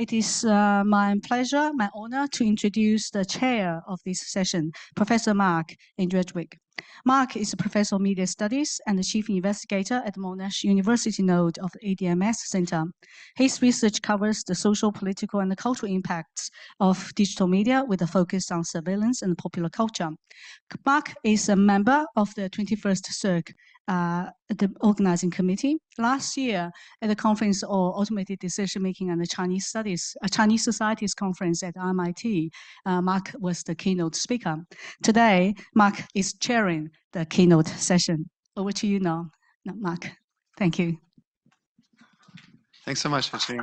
It is my pleasure, my honor to introduce the chair of this session, Professor Mark Indredwick. Mark is a professor of media studies and the chief investigator at Monash University node of the ADM+S Center. His research covers the social, political, and the cultural impacts of digital media with a focus on surveillance and popular culture. Mark is a member of the 21st Circ, the organizing committee. Last year, at the Conference on Automated Decision-Making and the Chinese Studies, Chinese Societies Conference at MIT, Mark was the keynote speaker. Today, Mark is chairing the keynote session. Over to you now, Mark. Thank you. Thanks so much, Hashing.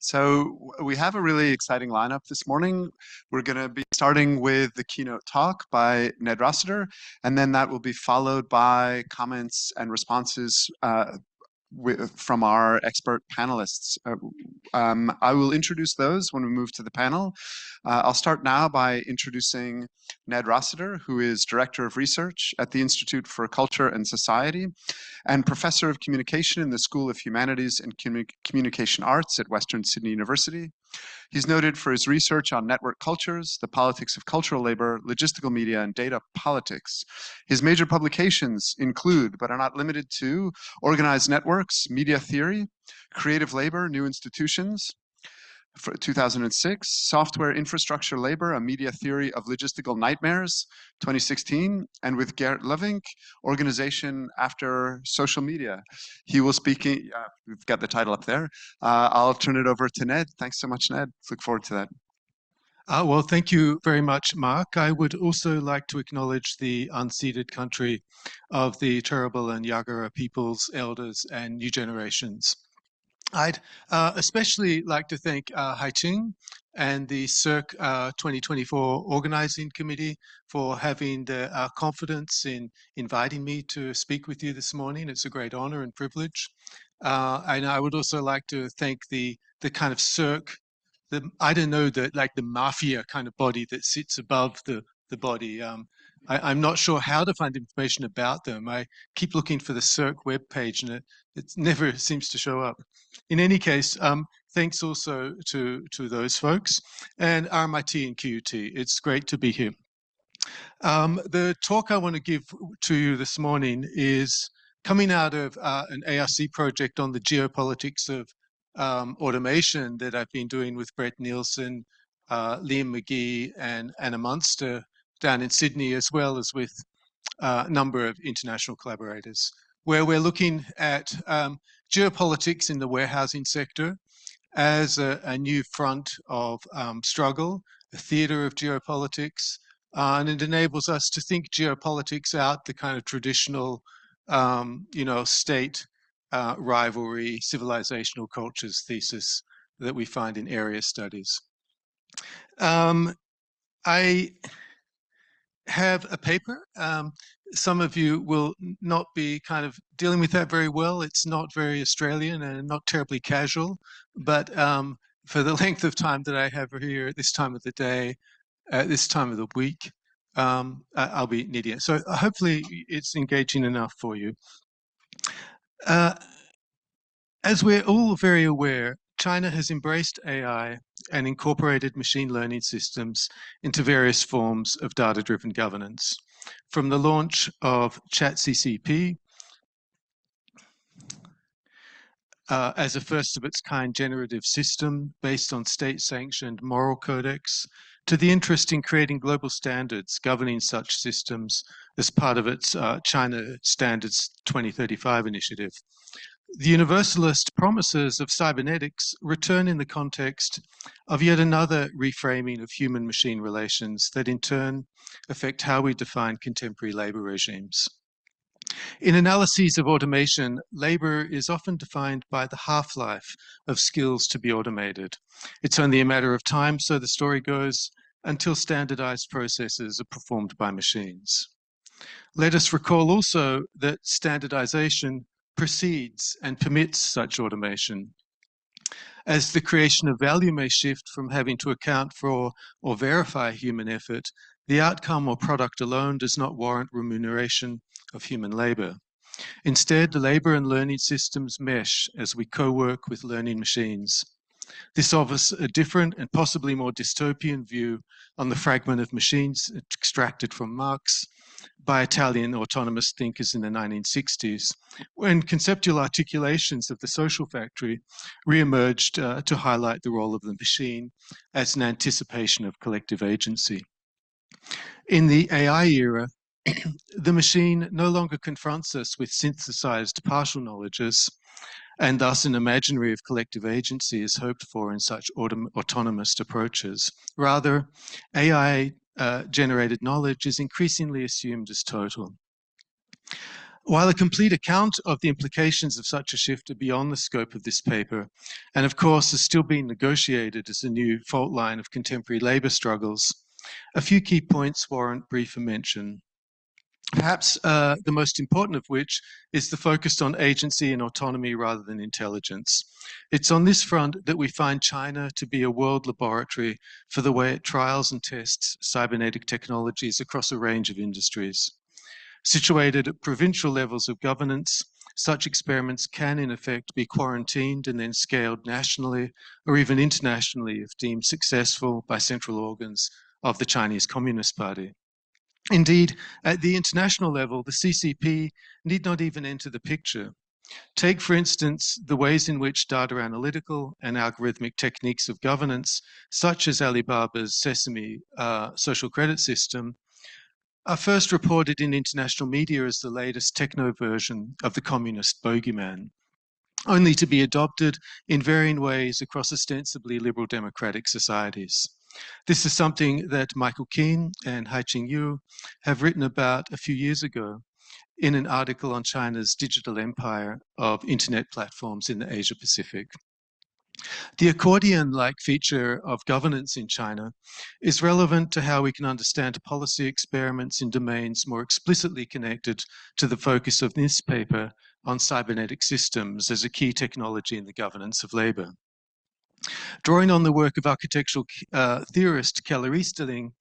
So we have a really exciting lineup this morning. We're going to be starting with the keynote talk by Ned Rossiter, and then that will be followed by comments and responses from our expert panelists. I will introduce those when we move to the panel. I'll start now by introducing Ned Rossiter, who is Director of Research at the Institute for Culture and Society and Professor of Communication in the School of Humanities and Communication Arts at Western Sydney University. He's noted for his research on network cultures, the politics of cultural labor, logistical media, and data politics. His major publications include, but are not limited to, Organized Networks, Media Theory, Creative Labor, New Institutions, for 2006, Software Infrastructure Labor, A Media Theory of Logistical Nightmares, 2016, and with Gert Lovink, Organization After Social Media. He will speak, we've got the title up there. I'll turn it over to Ned. Thanks so much, Ned. Look forward to that. Well, thank you very much, Mark. I would also like to acknowledge the unceded country of the Turrbal and Yagara peoples, elders, and new generations. I'd especially like to thank Haiqing and the CIRC 2024 Organizing Committee for having the confidence in inviting me to speak with you this morning. It's a great honor and privilege. And I would also like to thank the kind of CIRC, I don't know, like the mafia kind of body that sits above the body. I'm not sure how to find information about them. I keep looking for the CIRC webpage and it never seems to show up. In any case, thanks also to those folks and RMIT and QUT. It's great to be here. The talk I want to give to you this morning is coming out of an ARC project on the geopolitics of automation that I've been doing with Brett Nielsen, Liam McGee, and Anna Munster down in Sydney, as well as with a number of international collaborators, where we're looking at geopolitics in the warehousing sector as a new front of struggle, a theater of geopolitics, and it enables us to think geopolitics out the kind of traditional, state rivalry, civilizational cultures thesis that we find in area studies. I have a paper. Some of you will not be kind of dealing with that very well. It's not very Australian and not terribly casual, but for the length of time that I have here at this time of the day, at this time of the week, I'll be needing it. So hopefully it's engaging enough for you. As we're all very aware, China has embraced AI and incorporated machine learning systems into various forms of data-driven governance. From the launch of ChatCCP as a first-of-its-kind generative system based on state-sanctioned moral codex, to the interest in creating global standards governing such systems as part of its China Standards 2035 initiative. The universalist promises of cybernetics return in the context of yet another reframing of human-machine relations that in turn affect how we define contemporary labor regimes. In analyses of automation, labor is often defined by the half-life of skills to be automated. It's only a matter of time, so the story goes, until standardized processes are performed by machines. Let us recall also that standardization precedes and permits such automation. As the creation of value may shift from having to account for or verify human effort, the outcome or product alone does not warrant remuneration of human labor. Instead, labor and learning systems mesh as we co-work with learning machines. This offers a different and possibly more dystopian view on the fragment of machines extracted from Marx by Italian autonomous thinkers in the 1960s, when conceptual articulations of the social factory re-emerged to highlight the role of the machine as an anticipation of collective agency. In the AI era, the machine no longer confronts us with synthesized partial knowledges, and thus an imaginary of collective agency is hoped for in such autonomous approaches. Rather, AI-generated knowledge is increasingly assumed as total. While a complete account of the implications of such a shift are beyond the scope of this paper, and of course is still being negotiated as a new fault line of contemporary labor struggles, a few key points warrant brief mention. Perhaps the most important of which is the focus on agency and autonomy rather than intelligence. It's on this front that we find China to be a world laboratory for the way it trials and tests cybernetic technologies across a range of industries. Situated at provincial levels of governance, such experiments can in effect be quarantined and then scaled nationally or even internationally if deemed successful by central organs of the Chinese Communist Party. Indeed, at the international level, the CCP need not even enter the picture. Take, for instance, the ways in which data analytical and algorithmic techniques of governance, such as Alibaba's Sesame social credit system, are first reported in international media as the latest techno version of the communist bogeyman, only to be adopted in varying ways across ostensibly liberal democratic societies. This is something that Michael Keane and Haiqing Yu have written about a few years ago in an article on China's digital empire of internet platforms in the Asia Pacific. The accordion-like feature of governance in China is relevant to how we can understand policy experiments in domains more explicitly connected to the focus of this paper on cybernetic systems as a key technology in the governance of labor. Drawing on the work of architectural theorist Keller Easterling,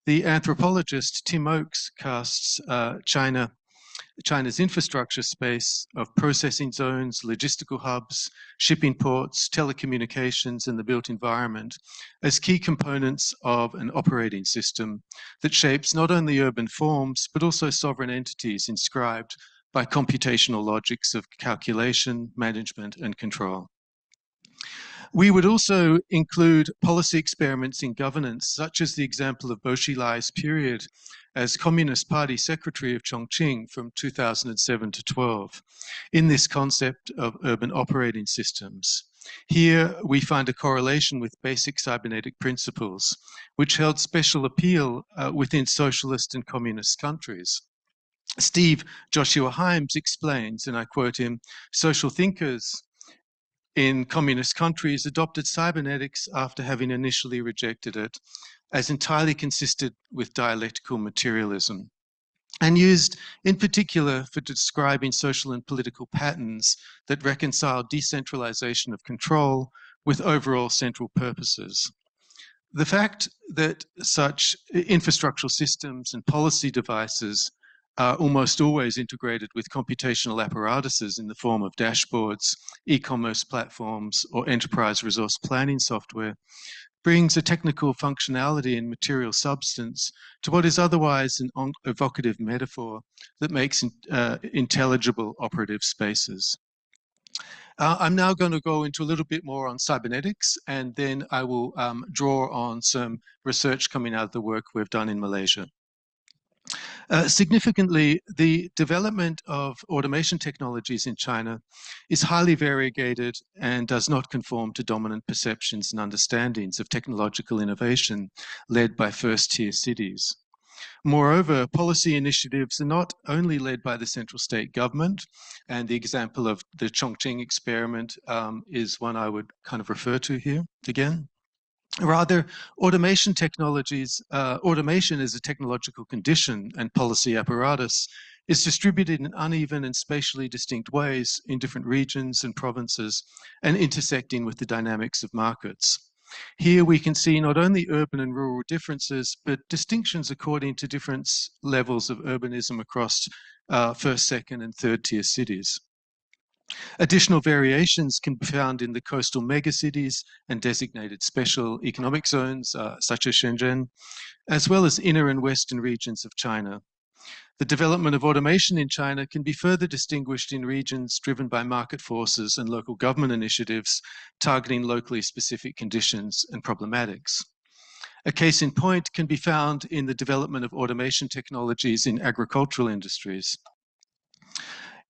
the anthropologist Tim Oakes casts China's infrastructure space of processing zones, logistical hubs, shipping ports, telecommunications, and the built environment as key components of an operating system that shapes not only urban forms, but also sovereign entities inscribed by computational logics of calculation, management, and control. We would also include policy experiments in governance, such as the example of Bo Xilai's period as Communist Party Secretary of Chongqing from 2007 to 12, in this concept of urban operating systems. Here we find a correlation with basic cybernetic principles, which held special appeal within socialist and communist countries. Steve Joshua Himes explains, and I quote him, social thinkers in communist countries adopted cybernetics after having initially rejected it as entirely consistent with dialectical materialism, and used in particular for describing social and political patterns that reconcile decentralization of control with overall central purposes. The fact that such infrastructural systems and policy devices are almost always integrated with computational apparatuses in the form of dashboards, e-commerce platforms, or enterprise resource planning software brings a technical functionality and material substance to what is otherwise an evocative metaphor that makes intelligible operative spaces. I'm now going to go into a little bit more on cybernetics, and then I will draw on some research coming out of the work we've done in Malaysia. Significantly, the development of automation technologies in China is highly variegated and does not conform to dominant perceptions and understandings of technological innovation led by first-tier cities. Moreover, policy initiatives are not only led by the central state government, and the example of the Chongqing experiment is one I would kind of refer to here again. Rather, automation technologies, automation as a technological condition and policy apparatus is distributed in uneven and spatially distinct ways in different regions and provinces and intersecting with the dynamics of markets. Here we can see not only urban and rural differences, but distinctions according to different levels of urbanism across first, second, and third tier cities. Additional variations can be found in the coastal megacities and designated special economic zones, such as Shenzhen, as well as inner and western regions of China. The development of automation in China can be further distinguished in regions driven by market forces and local government initiatives targeting locally specific conditions and problematics. A case in point can be found in the development of automation technologies in agricultural industries.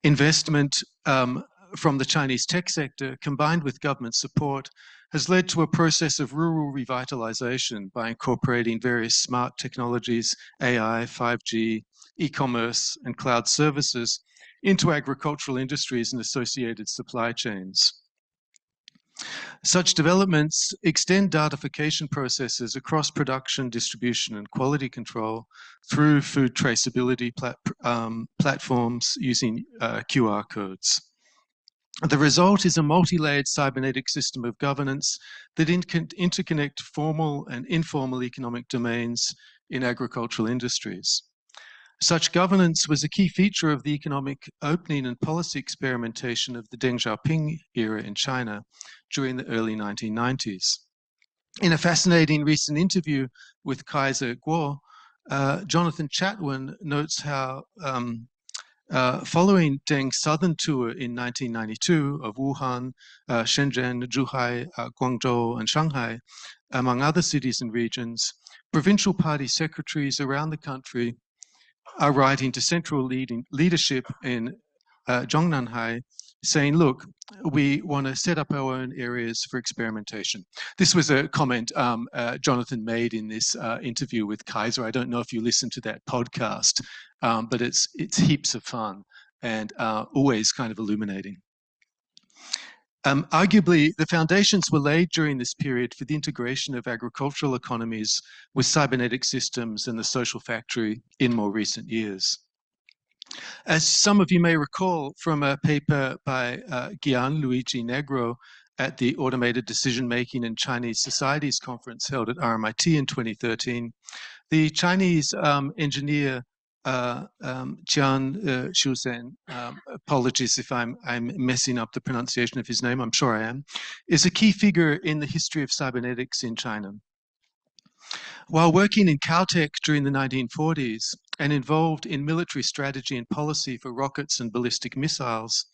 Investment from the Chinese tech sector, combined with government support, has led to a process of rural revitalization by incorporating various smart technologies, AI, 5G, e-commerce, and cloud services into agricultural industries and associated supply chains. Such developments extend datification processes across production, distribution, and quality control through food traceability platforms using QR codes. The result is a multi-layered cybernetic system of governance that interconnect formal and informal economic domains in agricultural industries. Such governance was a key feature of the economic opening and policy experimentation of the Deng Xiaoping era in China during the early 1990s. In a fascinating recent interview with Kaiser Kuo, Jonathan Chatwin notes how following Deng's southern tour in 1992 of Wuhan, Shenzhen, Zhuhai, Guangzhou, and Shanghai, among other cities and regions, provincial party secretaries around the country are writing to central leadership in Zhongnanhai, saying, look, we want to set up our own areas for experimentation. This was a comment Jonathan made in this interview with Kaiser. I don't know if you listened to that podcast, but it's heaps of fun and always kind of illuminating. Arguably, the foundations were laid during this period for the integration of agricultural economies with cybernetic systems and the social factory in more recent years. As some of you may recall from a paper by Gianluigi Negro at the Automated Decision Making in Chinese Societies conference held at RMIT in 2013, the Chinese engineer Jian Shuzhen, apologies if I'm messing up the pronunciation of his name, I'm sure I am, is a key figure in the history of cybernetics in China. While working in Caltech during the 1940s and involved in military strategy and policy for rockets and ballistic missiles,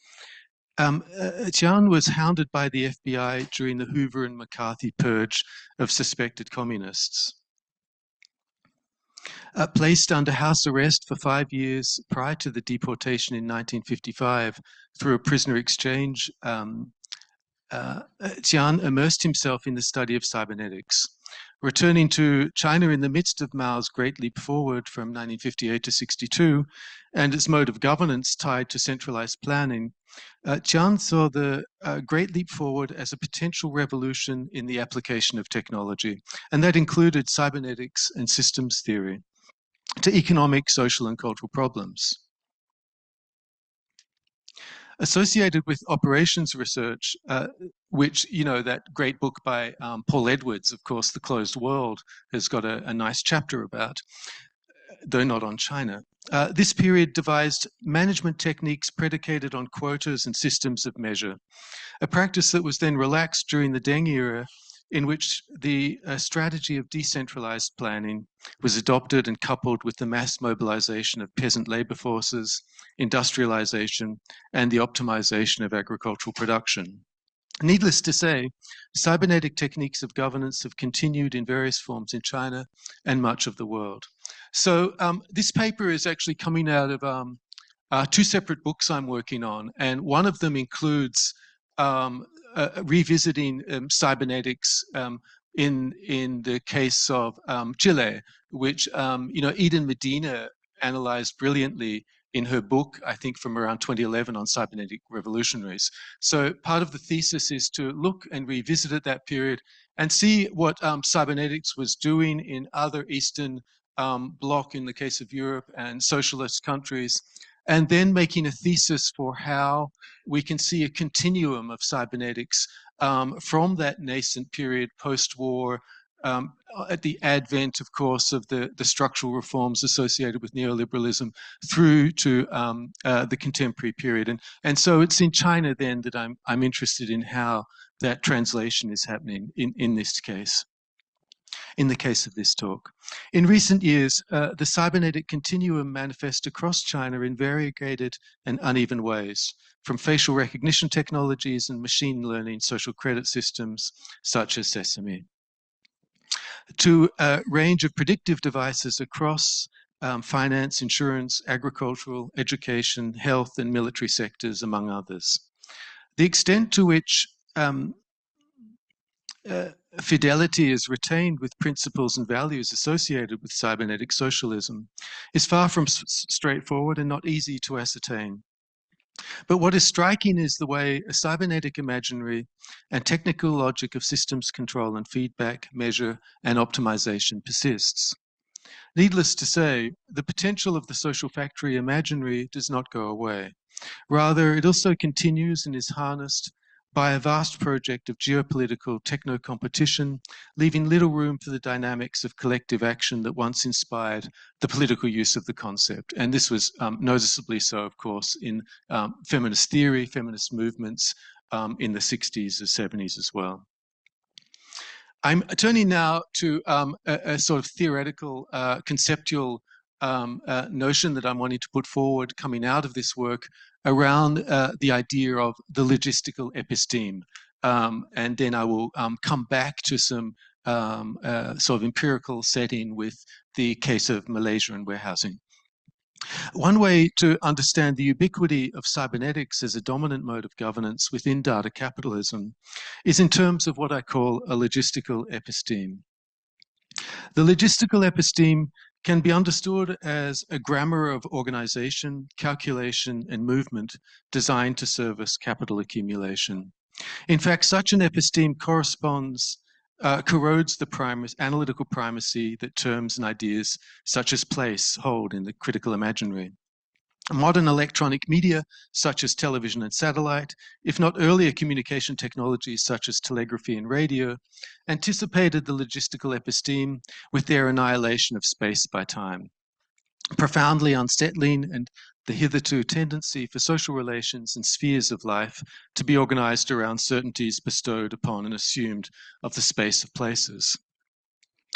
Jian was hounded by the FBI during the Hoover and McCarthy purge of suspected communists. Placed under house arrest for 5 years prior to the deportation in 1955 through a prisoner exchange, Jian immersed himself in the study of cybernetics. Returning to China in the midst of Mao's Great Leap Forward from 1958 to 62 and its mode of governance tied to centralized planning, Jian saw the Great Leap Forward as a potential revolution in the application of technology, and that included cybernetics and systems theory to economic, social, and cultural problems. Associated with operations research, which, you know, that great book by Paul Edwards, of course, The Closed World, has got a nice chapter about, though not on China. This period devised management techniques predicated on quotas and systems of measure, a practice that was then relaxed during the Deng era, in which the strategy of decentralized planning was adopted and coupled with the mass mobilization of peasant labor forces, industrialization, and the optimization of agricultural production. Needless to say, cybernetic techniques of governance have continued in various forms in China and much of the world. So this paper is actually coming out of 2 separate books I'm working on, and one of them includes revisiting cybernetics in the case of Chile, which you know, Eden Medina analyzed brilliantly in her book, I think from around 2011, on cybernetic revolutionaries. So part of the thesis is to look and revisit at that period and see what cybernetics was doing in other Eastern Bloc, in the case of Europe, and socialist countries, and then making a thesis for how we can see a continuum of cybernetics from that nascent period post-war, at the advent, of course, of the structural reforms associated with neoliberalism through to the contemporary period. And so it's in China then that I'm interested in how that translation is happening in this case. In the case of this talk. In recent years, the cybernetic continuum manifests across China in variegated and uneven ways, from facial recognition technologies and machine learning social credit systems such as Sesame, to a range of predictive devices across finance, insurance, agricultural, education, health, and military sectors, among others. The extent to which fidelity is retained with principles and values associated with cybernetic socialism is far from straightforward and not easy to ascertain. But what is striking is the way a cybernetic imaginary and technical logic of systems control and feedback, measure, and optimization persists. Needless to say, the potential of the social factory imaginary does not go away. Rather, it also continues and is harnessed by a vast project of geopolitical techno-competition, leaving little room for the dynamics of collective action that once inspired the political use of the concept. And this was noticeably so, of course, in feminist theory, feminist movements in the 60s and 70s as well. I'm turning now to a sort of theoretical, conceptual notion that I'm wanting to put forward coming out of this work around the idea of the logistical episteme. And then I will come back to some sort of empirical setting with the case of Malaysia and warehousing. One way to understand the ubiquity of cybernetics as a dominant mode of governance within data capitalism is in terms of what I call a logistical episteme. The logistical episteme can be understood as a grammar of organization, calculation, and movement designed to service capital accumulation. In fact, such an episteme corrodes the analytical primacy that terms and ideas such as place hold in the critical imaginary. Modern electronic media, such as television and satellite, if not earlier communication technologies such as telegraphy and radio, anticipated the logistical episteme with their annihilation of space by time. Profoundly unsettling and the hitherto tendency for social relations and spheres of life to be organized around certainties bestowed upon and assumed of the space of places.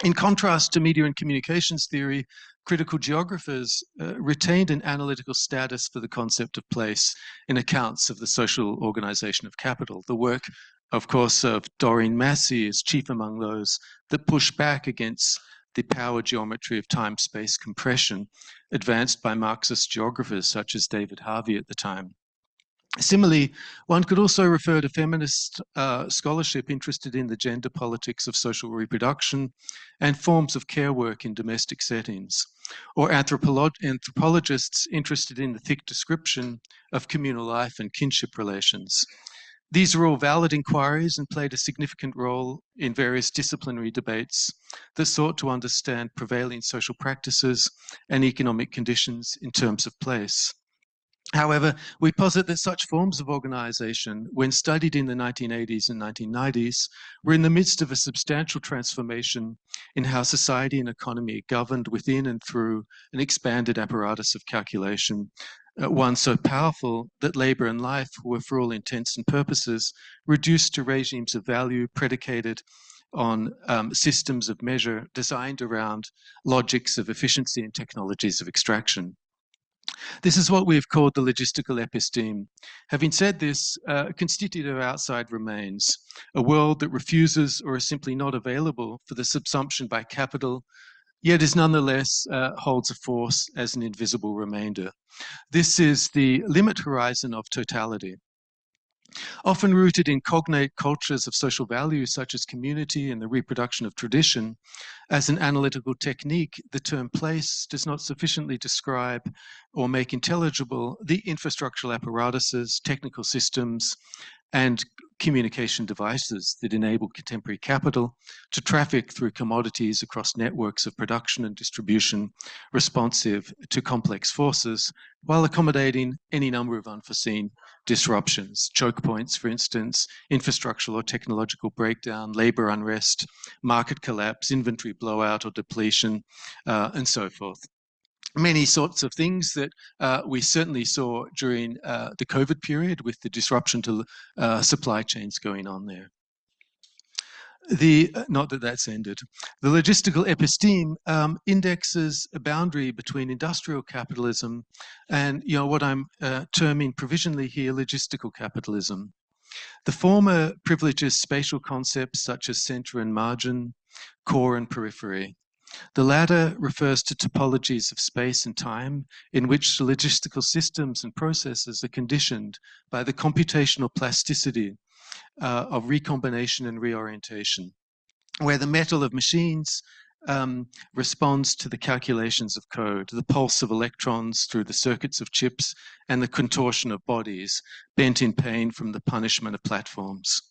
In contrast to media and communications theory, critical geographers retained an analytical status for the concept of place in accounts of the social organization of capital. The work, of course, of Doreen Massey is chief among those that push back against the power geometry of time-space compression advanced by Marxist geographers such as David Harvey at the time. Similarly, one could also refer to feminist scholarship interested in the gender politics of social reproduction and forms of care work in domestic settings, or anthropologists interested in the thick description of communal life and kinship relations. These are all valid inquiries and played a significant role in various disciplinary debates that sought to understand prevailing social practices and economic conditions in terms of place. However, we posit that such forms of organization, when studied in the 1980s and 1990s, were in the midst of a substantial transformation in how society and economy are governed within and through an expanded apparatus of calculation, one so powerful that labor and life were, for all intents and purposes, reduced to regimes of value predicated on systems of measure designed around logics of efficiency and technologies of extraction. This is what we've called the logistical episteme. Having said this, a constitutive outside remains, a world that refuses or is simply not available for the subsumption by capital, yet is nonetheless holds a force as an invisible remainder. This is the limit horizon of totality. Often rooted in cognate cultures of social value such as community and the reproduction of tradition, as an analytical technique, the term place does not sufficiently describe or make intelligible the infrastructural apparatuses, technical systems, and communication devices that enable contemporary capital to traffic through commodities across networks of production and distribution, responsive to complex forces, while accommodating any number of unforeseen disruptions, choke points, for instance, infrastructural or technological breakdown, labor unrest, market collapse, inventory blowout or depletion, and so forth. Many sorts of things that we certainly saw during the COVID period with the disruption to supply chains going on there. Not that that's ended. The logistical episteme indexes a boundary between industrial capitalism and what I'm terming provisionally here logistical capitalism. The former privileges spatial concepts such as center and margin, core and periphery. The latter refers to topologies of space and time in which the logistical systems and processes are conditioned by the computational plasticity of recombination and reorientation, where the metal of machines responds to the calculations of code, the pulse of electrons through the circuits of chips, and the contortion of bodies bent in pain from the punishment of platforms.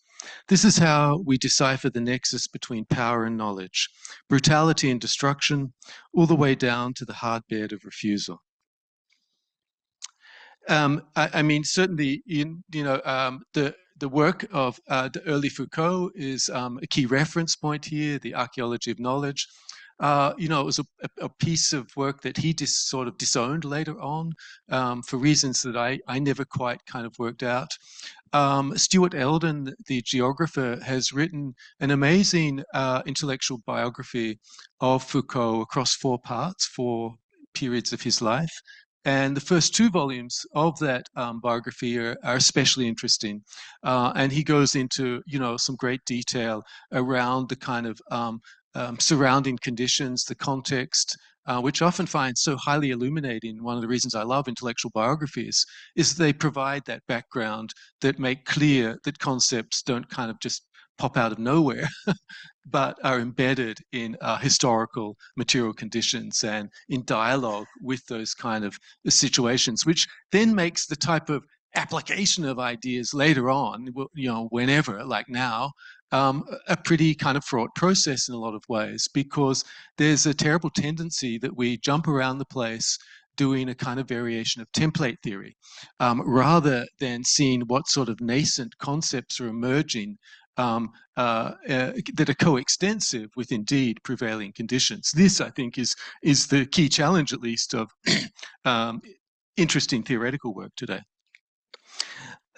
This is how we decipher the nexus between power and knowledge, brutality and destruction, all the way down to the hard bed of refusal. I mean, certainly, the work of the early Foucault is a key reference point here, the archaeology of knowledge. It was a piece of work that he sort of disowned later on for reasons that I never quite kind of worked out. Stuart Eldon, the geographer, has written an amazing intellectual biography of Foucault across 4 parts, 4 periods of his life. And the first 2 volumes of that biography are especially interesting. And he goes into, some great detail around the kind of surrounding conditions, the context, which I often find so highly illuminating. One of the reasons I love intellectual biographies is they provide that background that make clear that concepts don't kind of just pop out of nowhere, but are embedded in historical material conditions and in dialogue with those kind of situations, which then makes the type of application of ideas later on, whenever, like now, a pretty kind of fraught process in a lot of ways, because there's a terrible tendency that we jump around the place doing a kind of variation of template theory, rather than seeing what sort of nascent concepts are emerging that are coextensive with indeed prevailing conditions. This, I think, is the key challenge, at least, of interesting theoretical work today.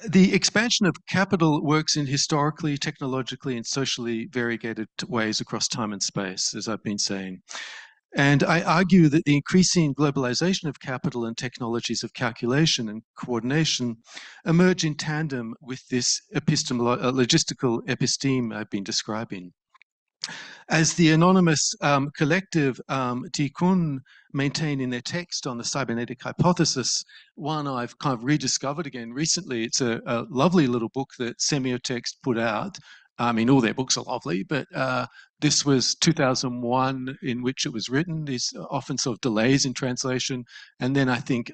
The expansion of capital works in historically, technologically, and socially variegated ways across time and space, as I've been saying. And I argue that the increasing globalization of capital and technologies of calculation and coordination emerge in tandem with this logistical episteme I've been describing. As the anonymous collective Tikkun maintain in their text on the cybernetic hypothesis, one I've kind of rediscovered again recently. It's a lovely little book that Semiotext put out. I mean, all their books are lovely, but this was 2001 in which it was written. There's often sort of delays in translation. And then I think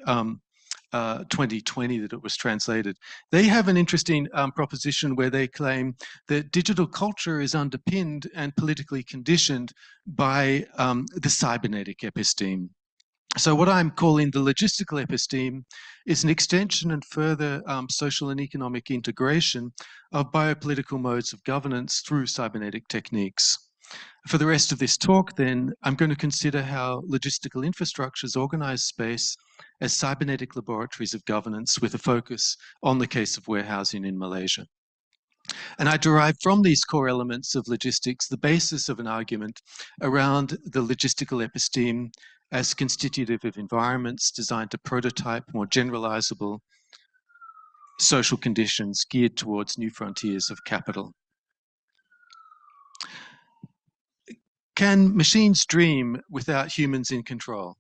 2020 that it was translated. They have an interesting proposition where they claim that digital culture is underpinned and politically conditioned by the cybernetic episteme. So what I'm calling the logistical episteme is an extension and further social and economic integration of biopolitical modes of governance through cybernetic techniques. For the rest of this talk, then, I'm going to consider how logistical infrastructures organize space as cybernetic laboratories of governance with a focus on the case of warehousing in Malaysia. And I derive from these core elements of logistics the basis of an argument around the logistical episteme as constitutive of environments designed to prototype more generalizable social conditions geared towards new frontiers of capital. Can machines dream without humans in control?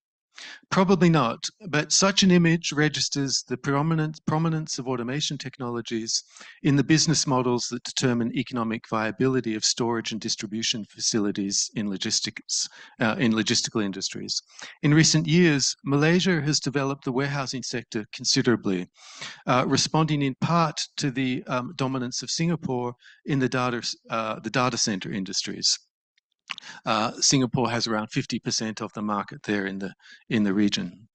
Probably not, but such an image registers the prominence of automation technologies in the business models that determine economic viability of storage and distribution facilities in logistical industries. In recent years, Malaysia has developed the warehousing sector considerably, responding in part to the dominance of Singapore in the data center industries. Singapore has around 50% of the market there in the region.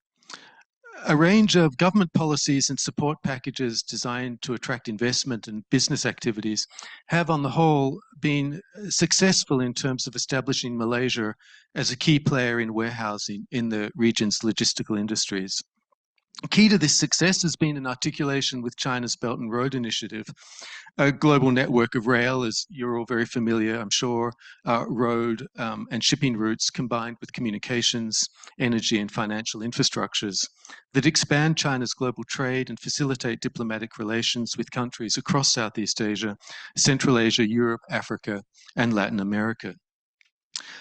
A range of government policies and support packages designed to attract investment and business activities have, on the whole, been successful in terms of establishing Malaysia as a key player in warehousing in the region's logistical industries. Key to this success has been an articulation with China's Belt and Road Initiative, a global network of rail, as you're all very familiar, I'm sure, road and shipping routes combined with communications, energy and financial infrastructures that expand China's global trade and facilitate diplomatic relations with countries across Southeast Asia, Central Asia, Europe, Africa, and Latin America.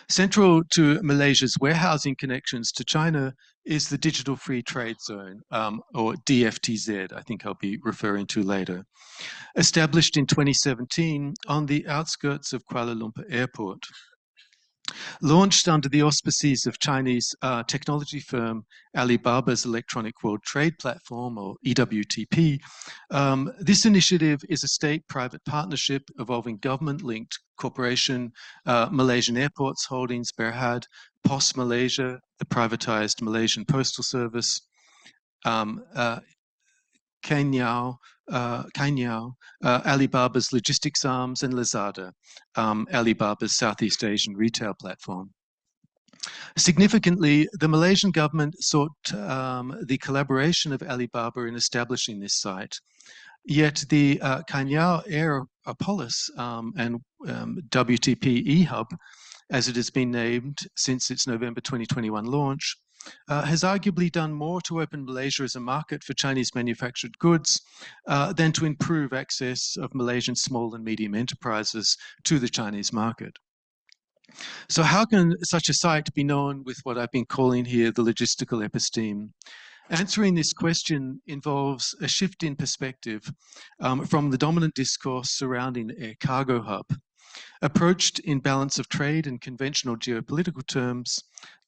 Central to Malaysia's warehousing connections to China is the Digital Free Trade Zone, or DFTZ, I think I'll be referring to later. Established in 2017 on the outskirts of Kuala Lumpur Airport. Launched under the auspices of Chinese technology firm Alibaba's Electronic World Trade Platform, or EWTP, this initiative is a state-private partnership involving government-linked corporation, Malaysian Airports Holdings Berhad, POS Malaysia, the privatized Malaysian Postal Service, Cainiao, Alibaba's logistics arms, and Lazada, Alibaba's Southeast Asian retail platform. Significantly, the Malaysian government sought the collaboration of Alibaba in establishing this site. Yet the Cainiao Aeropolis and WTP eHub, as it has been named since its November 2021 launch, has arguably done more to open Malaysia as a market for Chinese manufactured goods than to improve access of Malaysian small and medium enterprises to the Chinese market. So how can such a site be known with what I've been calling here the logistical episteme? Answering this question involves a shift in perspective from the dominant discourse surrounding a cargo hub. Approached in balance of trade and conventional geopolitical terms,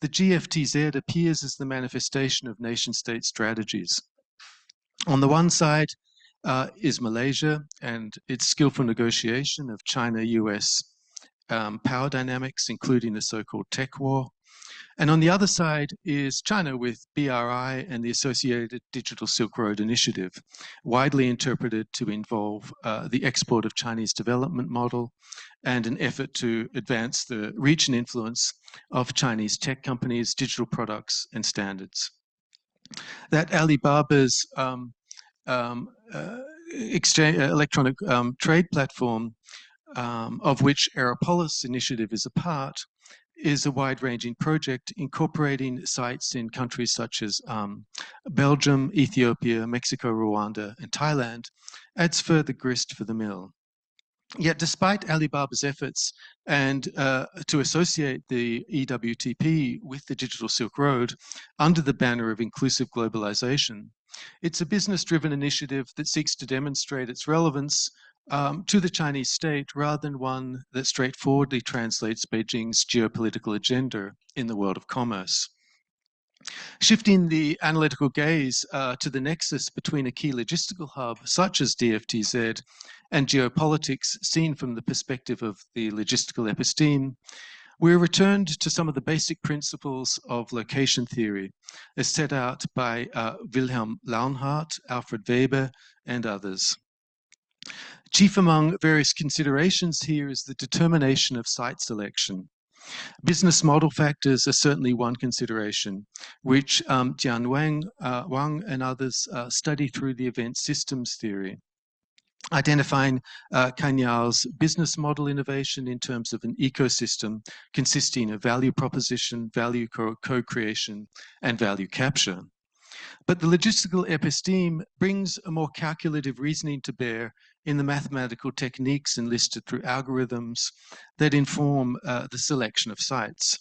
the GFTZ appears as the manifestation of nation-state strategies. On the one side is Malaysia and its skillful negotiation of China-US power dynamics, including the so-called tech war. And on the other side is China with BRI and the associated Digital Silk Road Initiative, widely interpreted to involve the export of Chinese development model and an effort to advance the reach and influence of Chinese tech companies, digital products, and standards. That Alibaba's electronic trade platform, of which Aeropolis Initiative is a part, is a wide-ranging project incorporating sites in countries such as Belgium, Ethiopia, Mexico, Rwanda, and Thailand, adds further grist for the mill. Yet despite Alibaba's efforts and to associate the EWTP with the Digital Silk Road under the banner of inclusive globalization, it's a business-driven initiative that seeks to demonstrate its relevance to the Chinese state rather than one that straightforwardly translates Beijing's geopolitical agenda in the world of commerce. Shifting the analytical gaze to the nexus between a key logistical hub such as DFTZ and geopolitics seen from the perspective of the logistical episteme, we're returned to some of the basic principles of location theory as set out by Wilhelm Launhardt, Alfred Weber, and others. Chief among various considerations here is the determination of site selection. Business model factors are certainly one consideration, which Jian Wang and others study through the event systems theory, identifying Cainiao's business model innovation in terms of an ecosystem consisting of value proposition, value co-creation, and value capture. But the logistical episteme brings a more calculative reasoning to bear in the mathematical techniques enlisted through algorithms that inform the selection of sites.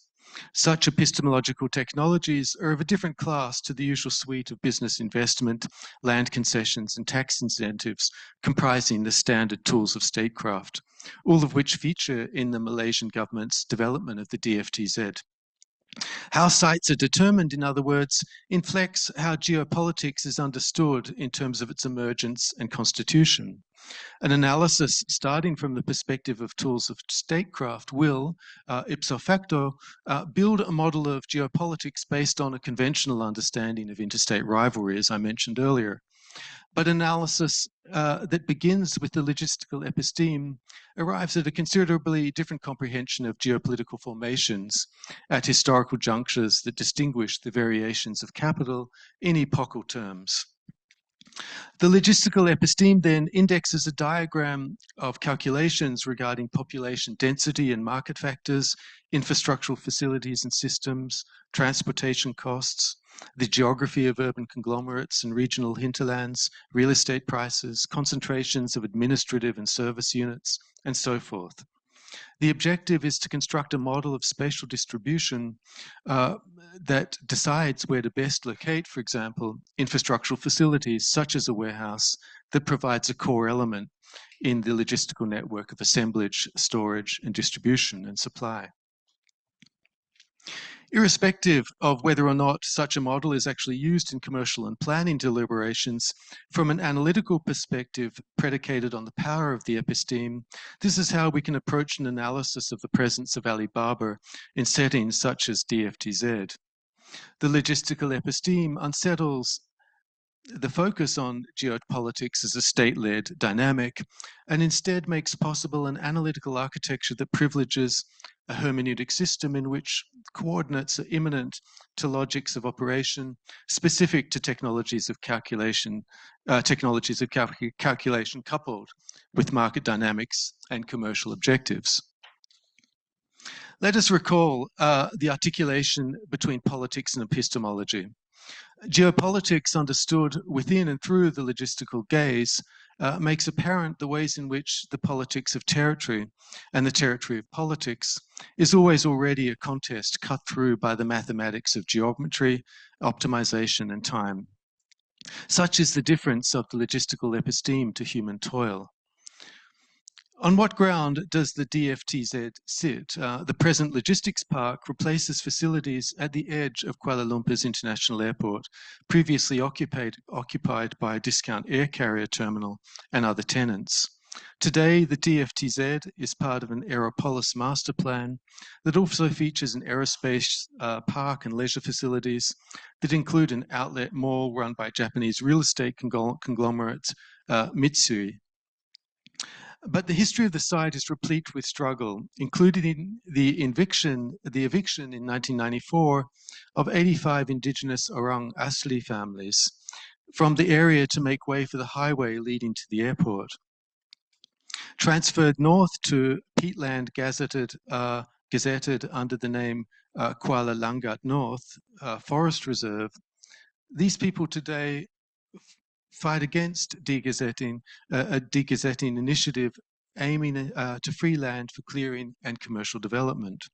Such epistemological technologies are of a different class to the usual suite of business investment, land concessions, and tax incentives comprising the standard tools of statecraft, all of which feature in the Malaysian government's development of the DFTZ. How sites are determined, in other words, inflects how geopolitics is understood in terms of its emergence and constitution. An analysis starting from the perspective of tools of statecraft will, ipso facto, build a model of geopolitics based on a conventional understanding of interstate rivalry, as I mentioned earlier. But analysis that begins with the logistical episteme arrives at a considerably different comprehension of geopolitical formations at historical junctures that distinguish the variations of capital in epochal terms. The logistical episteme then indexes a diagram of calculations regarding population density and market factors, infrastructural facilities and systems, transportation costs, the geography of urban conglomerates and regional hinterlands, real estate prices, concentrations of administrative and service units, and so forth. The objective is to construct a model of spatial distribution that decides where to best locate, for example, infrastructural facilities such as a warehouse that provides a core element in the logistical network of assemblage, storage, and distribution and supply. Irrespective of whether or not such a model is actually used in commercial and planning deliberations, from an analytical perspective predicated on the power of the episteme, this is how we can approach an analysis of the presence of Alibaba in settings such as DFTZ. The logistical episteme unsettles the focus on geopolitics as a state-led dynamic and instead makes possible an analytical architecture that privileges a hermeneutic system in which coordinates are immanent to logics of operation, specific to technologies of calculation, calculation coupled with market dynamics and commercial objectives. Let us recall the articulation between politics and epistemology. Geopolitics, understood within and through the logistical gaze, makes apparent the ways in which the politics of territory and the territory of politics is always already a contest cut through by the mathematics of geometry, optimization, and time. Such is the difference of the logistical episteme to human toil. On what ground does the DFTZ sit? The present logistics park replaces facilities at the edge of Kuala Lumpur's international airport, previously occupied by a discount air carrier terminal and other tenants. Today, the DFTZ is part of an Aeropolis master plan that also features an aerospace park and leisure facilities that include an outlet mall run by Japanese real estate conglomerate Mitsui. But the history of the site is replete with struggle, including the eviction in 1994 of 85 indigenous Orang Asli families from the area to make way for the highway leading to the airport. Transferred north to peatland gazetted under the name Kuala Langat North Forest Reserve, these people today fight against degazetting, a degazetting initiative aiming to free land for clearing and commercial development.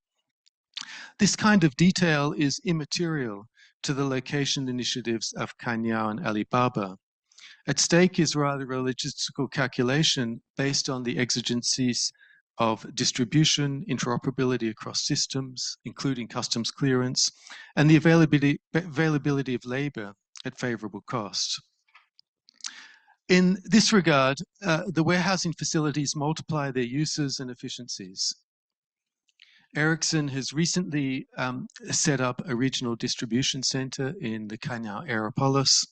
This kind of detail is immaterial to the location initiatives of Kanyao and Alibaba. At stake is rather a logistical calculation based on the exigencies of distribution, interoperability across systems, including customs clearance, and the availability of labor at favorable cost. In this regard, the warehousing facilities multiply their uses and efficiencies. Ericsson has recently set up a regional distribution center in the Kanyao Aeropolis,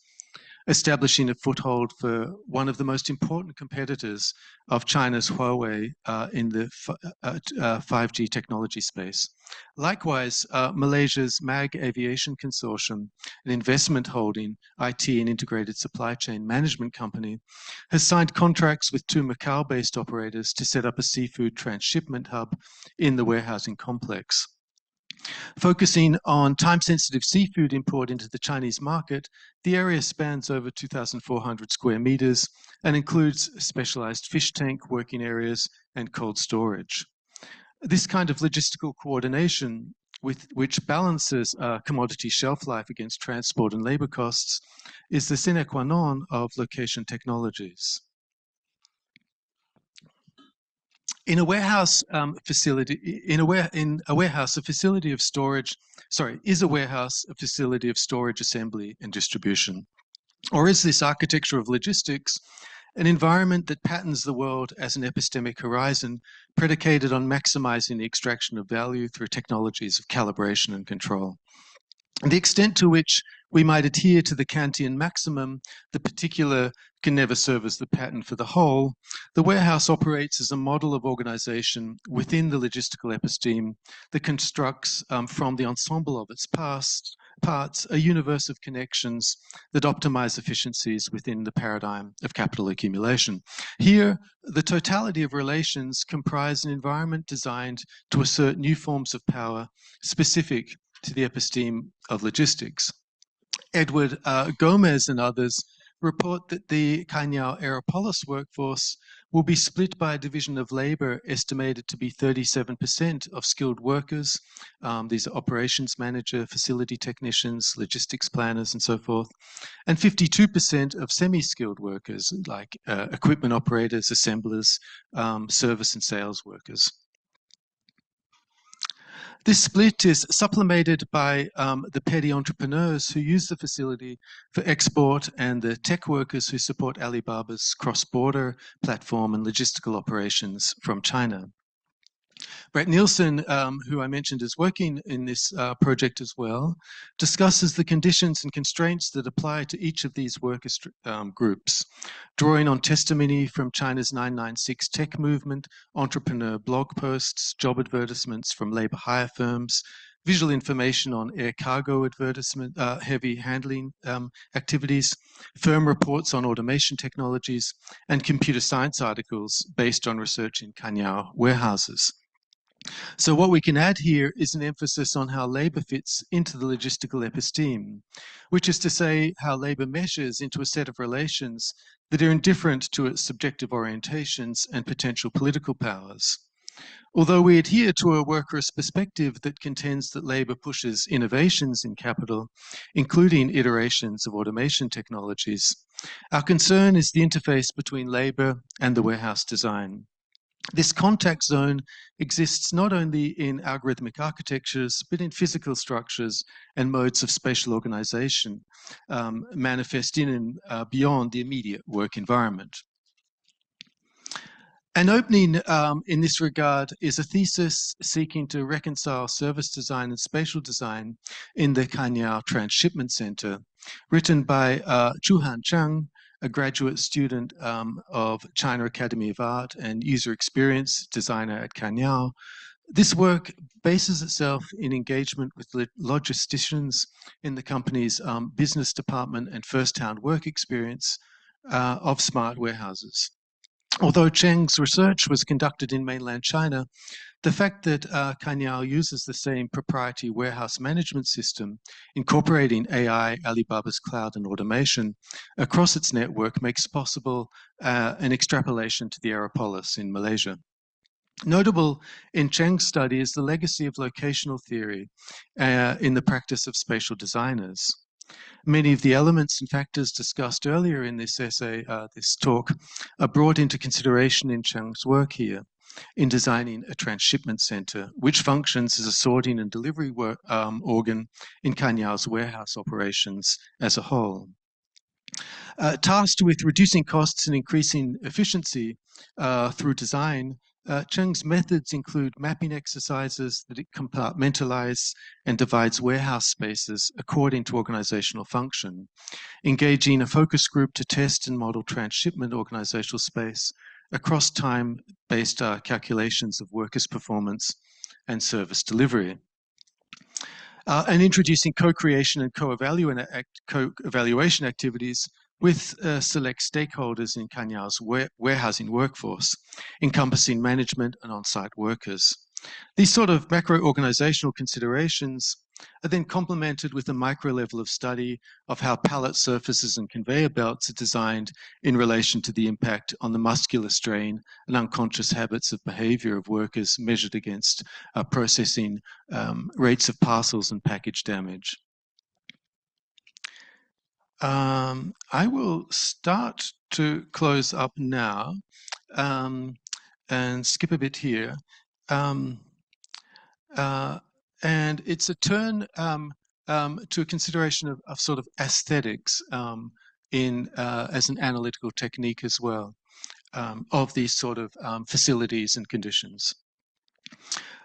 establishing a foothold for one of the most important competitors of China's Huawei in the 5G technology space. Likewise, Malaysia's MAG Aviation Consortium, an investment holding, IT and integrated supply chain management company, has signed contracts with 2 Macau-based operators to set up a seafood transshipment hub in the warehousing complex. Focusing on time-sensitive seafood import into the Chinese market, the area spans over 2,400 square meters and includes specialized fish tank working areas and cold storage. This kind of logistical coordination which balances commodity shelf life against transport and labor costs, is the sine qua non of location technologies. In a warehouse facility, a facility of storage, is a warehouse a facility of storage, assembly, and distribution? Or is this architecture of logistics an environment that patterns the world as an epistemic horizon predicated on maximizing the extraction of value through technologies of calibration and control? And the extent to which we might adhere to the Kantian maximum, the particular can never serve as the pattern for the whole. The warehouse operates as a model of organization within the logistical episteme that constructs from the ensemble of its parts a universe of connections that optimize efficiencies within the paradigm of capital accumulation. Here, the totality of relations comprise an environment designed to assert new forms of power specific to the episteme of logistics. Edward Gomez and others report that the Canyao Aeropolis workforce will be split by a division of labor estimated to be 37% of skilled workers. These are operations manager, facility technicians, logistics planners, and so forth, and 52% of semi-skilled workers like equipment operators, assemblers, service and sales workers. This split is supplemented by the petty entrepreneurs who use the facility for export and the tech workers who support Alibaba's cross-border platform and logistical operations from China. Brett Nielsen, who I mentioned is working in this project as well, discusses the conditions and constraints that apply to each of these worker groups, drawing on testimony from China's 996 tech movement, entrepreneur blog posts, job advertisements from labor hire firms, visual information on air cargo advertisement, heavy handling activities, firm reports on automation technologies, and computer science articles based on research in Canyao warehouses. So what we can add here is an emphasis on how labor fits into the logistical episteme, which is to say how labor measures into a set of relations that are indifferent to its subjective orientations and potential political powers. Although we adhere to a workerist perspective that contends that labor pushes innovations in capital, including iterations of automation technologies, our concern is the interface between labor and the warehouse design. This contact zone exists not only in algorithmic architectures, but in physical structures and modes of spatial organization, manifest in and beyond the immediate work environment. An opening in this regard is a thesis seeking to reconcile service design and spatial design in the Canyao Transshipment Center, written by Zhuhan Zhang, a graduate student of China Academy of Art and user experience designer at Canyao. This work bases itself in engagement with logisticians in the company's business department and first-hand work experience of smart warehouses. Although Cheng's research was conducted in mainland China, the fact that Canyao uses the same proprietary warehouse management system, incorporating AI, Alibaba's cloud, and automation across its network makes possible an extrapolation to the Aeropolis in Malaysia. Notable in Cheng's study is the legacy of locational theory in the practice of spatial designers. Many of the elements and factors discussed earlier in this essay, this talk, are brought into consideration in Cheng's work here in designing a transshipment center, which functions as a sorting and delivery organ in Canyao's warehouse operations as a whole. Tasked with reducing costs and increasing efficiency through design, Cheng's methods include mapping exercises that it compartmentalizes and divides warehouse spaces according to organizational function, engaging a focus group to test and model transshipment organizational space across time-based calculations of workers' performance and service delivery. And introducing co-creation and co-evaluation activities with select stakeholders in Canyao's warehousing workforce, encompassing management and on-site workers. These sort of macro-organizational considerations are then complemented with a micro level of study of how pallet surfaces and conveyor belts are designed in relation to the impact on the muscular strain and unconscious habits of behavior of workers measured against processing rates of parcels and package damage. I will start to close up now and skip a bit here. And it's a turn to a consideration of sort of aesthetics as an analytical technique as well of these sort of facilities and conditions.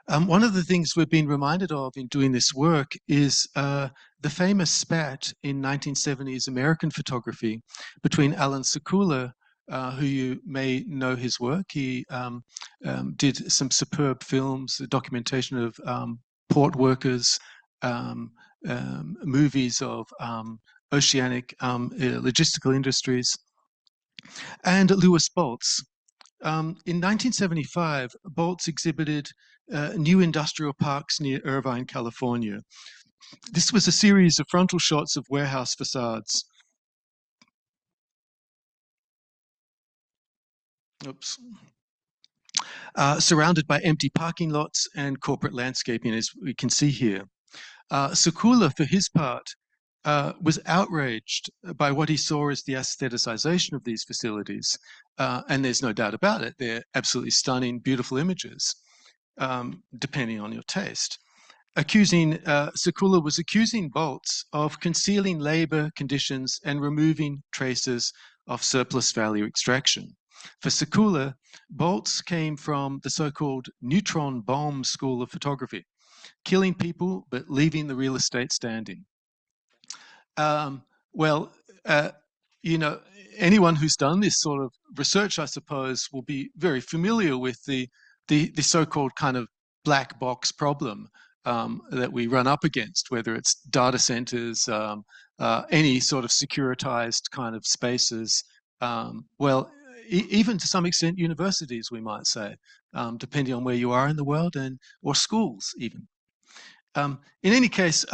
One of the things we've been reminded of in doing this work is the famous spat in 1970s American photography between Alan Sekula, who you may know his work. He did some superb films, documentation of port workers, movies of oceanic logistical industries, and Lewis Boltz. In 1975, Boltz exhibited new industrial parks near Irvine, California. This was a series of frontal shots of warehouse facades. Oops. Surrounded by empty parking lots and corporate landscaping, as we can see here. Sekula, for his part, was outraged by what he saw as the aestheticization of these facilities. And there's no doubt about it. They're absolutely stunning, beautiful images, depending on your taste. Sekula was accusing Boltz of concealing labor conditions and removing traces of surplus value extraction. For Sekula, Boltz came from the so-called neutron bomb school of photography, killing people but leaving the real estate standing. You know, anyone who's done this sort of research, I suppose, will be very familiar with the so-called kind of black box problem that we run up against, whether it's data centers, any sort of securitized kind of spaces, even to some extent universities, we might say, depending on where you are in the world, or schools even. In any case,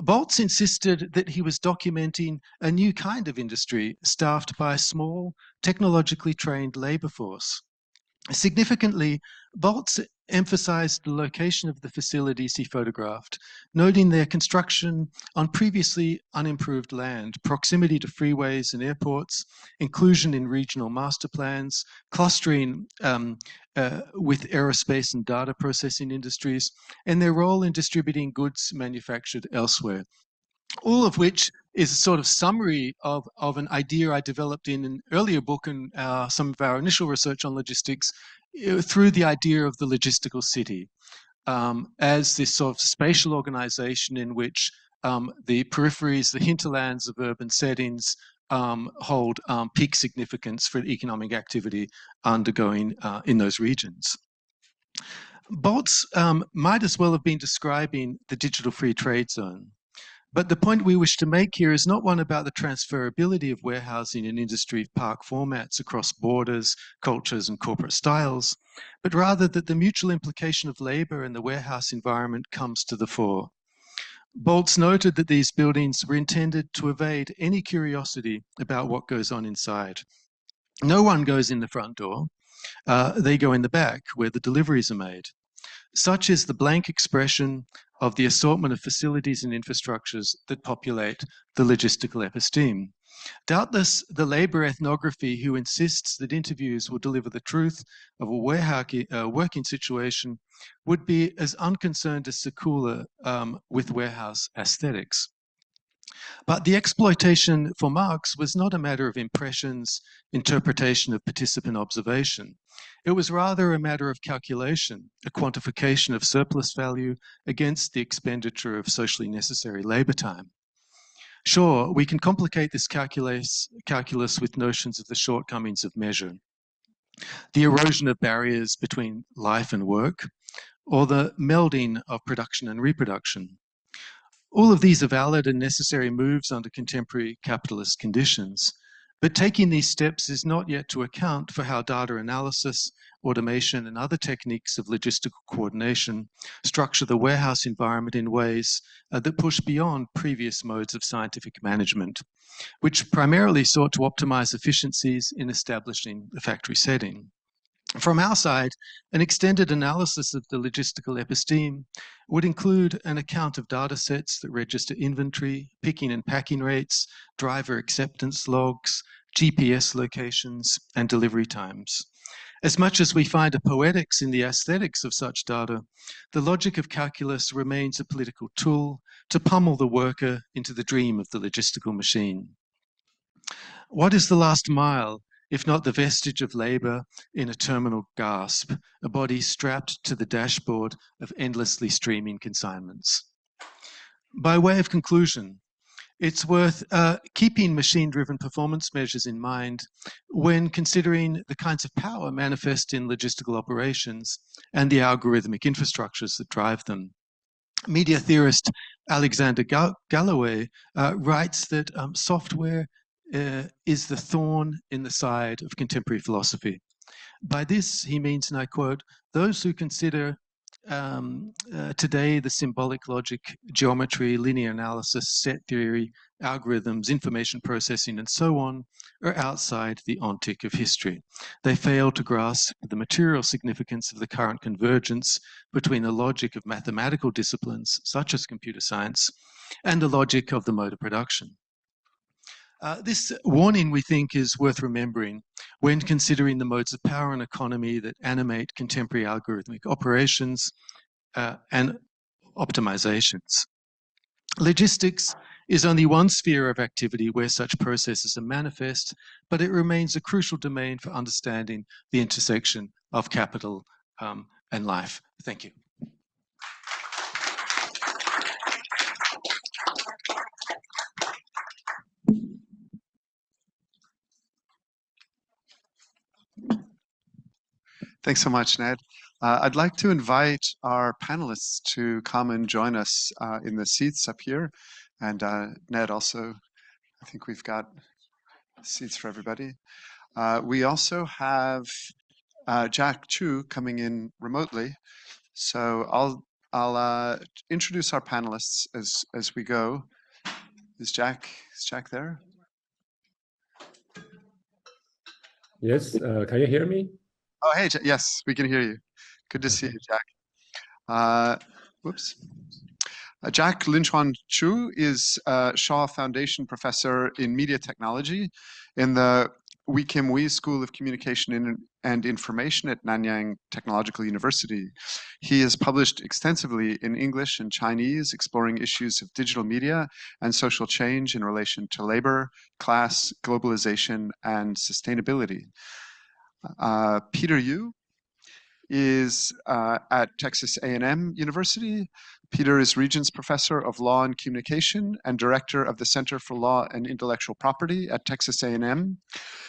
Boltz insisted that he was documenting a new kind of industry staffed by a small, technologically trained labor force. Significantly, Boltz emphasized the location of the facilities he photographed, noting their construction on previously unimproved land, proximity to freeways and airports, inclusion in regional master plans, clustering with aerospace and data processing industries, and their role in distributing goods manufactured elsewhere. All of which is a sort of summary of an idea I developed in an earlier book and some of our initial research on logistics through the idea of the logistical city as this sort of spatial organization in which the peripheries, the hinterlands of urban settings hold peak significance for economic activity undergoing in those regions. Boltz might as well have been describing the digital free trade zone. But the point we wish to make here is not one about the transferability of warehousing and industry park formats across borders, cultures, and corporate styles, but rather that the mutual implication of labor and the warehouse environment comes to the fore. Boltz noted that these buildings were intended to evade any curiosity about what goes on inside. No one goes in the front door. They go in the back where the deliveries are made. Such is the blank expression of the assortment of facilities and infrastructures that populate the logistical episteme. Doubtless, the labor ethnography who insists that interviews will deliver the truth of a working situation would be as unconcerned as Sekula with warehouse aesthetics. But the exploitation for Marx was not a matter of impressions, interpretation of participant observation. It was rather a matter of calculation, a quantification of surplus value against the expenditure of socially necessary labor time. Sure, we can complicate this calculus with notions of the shortcomings of measure, the erosion of barriers between life and work, or the melding of production and reproduction. All of these are valid and necessary moves under contemporary capitalist conditions, But taking these steps is not yet to account for how data analysis, automation, and other techniques of logistical coordination structure the warehouse environment in ways that push beyond previous modes of scientific management, which primarily sought to optimize efficiencies in establishing the factory setting. From our side, an extended analysis of the logistical episteme would include an account of data sets that register inventory, picking and packing rates, driver acceptance logs, GPS locations, and delivery times. As much as we find a poetics in the aesthetics of such data, the logic of calculus remains a political tool to pummel the worker into the dream of the logistical machine. What is the last mile, if not the vestige of labor in a terminal gasp, a body strapped to the dashboard of endlessly streaming consignments? By way of conclusion, it's worth keeping machine-driven performance measures in mind when considering the kinds of power manifest in logistical operations and the algorithmic infrastructures that drive them. Media theorist Alexander Galloway writes that software is the thorn in the side of contemporary philosophy. By this, he means, and I quote, those who consider today the symbolic logic, geometry, linear analysis, set theory, algorithms, information processing, and so on, are outside the ontic of history. They fail to grasp the material significance of the current convergence between the logic of mathematical disciplines, such as computer science, and the logic of the mode of production. This warning, we think, is worth remembering when considering the modes of power and economy that animate contemporary algorithmic operations and optimizations. Logistics is only one sphere of activity where such processes are manifest, but it remains a crucial domain for understanding the intersection of capital and life. Thank you. Thanks so much, Ned. I'd like to invite our panelists to come and join us in the seats up here. And Ned, also, I think we've got seats for everybody. We also have Jack Chu coming in remotely. So I'll introduce our panelists as we go. Is Jack there? Yes, can you hear me? Oh, hey, yes, we can hear you. Good to see you, Jack. Jack Linchuan Chu is Shaw Foundation Professor in Media Technology in the Wee Kim Wee School of Communication and Information at Nanyang Technological University. He has published extensively in English and Chinese, exploring issues of digital media and social change in relation to labor, class, globalization, and sustainability. Peter Yu is at Texas A&M University. Peter is Regents Professor of Law and Communication and Director of the Center for Law and Intellectual Property at Texas A&M.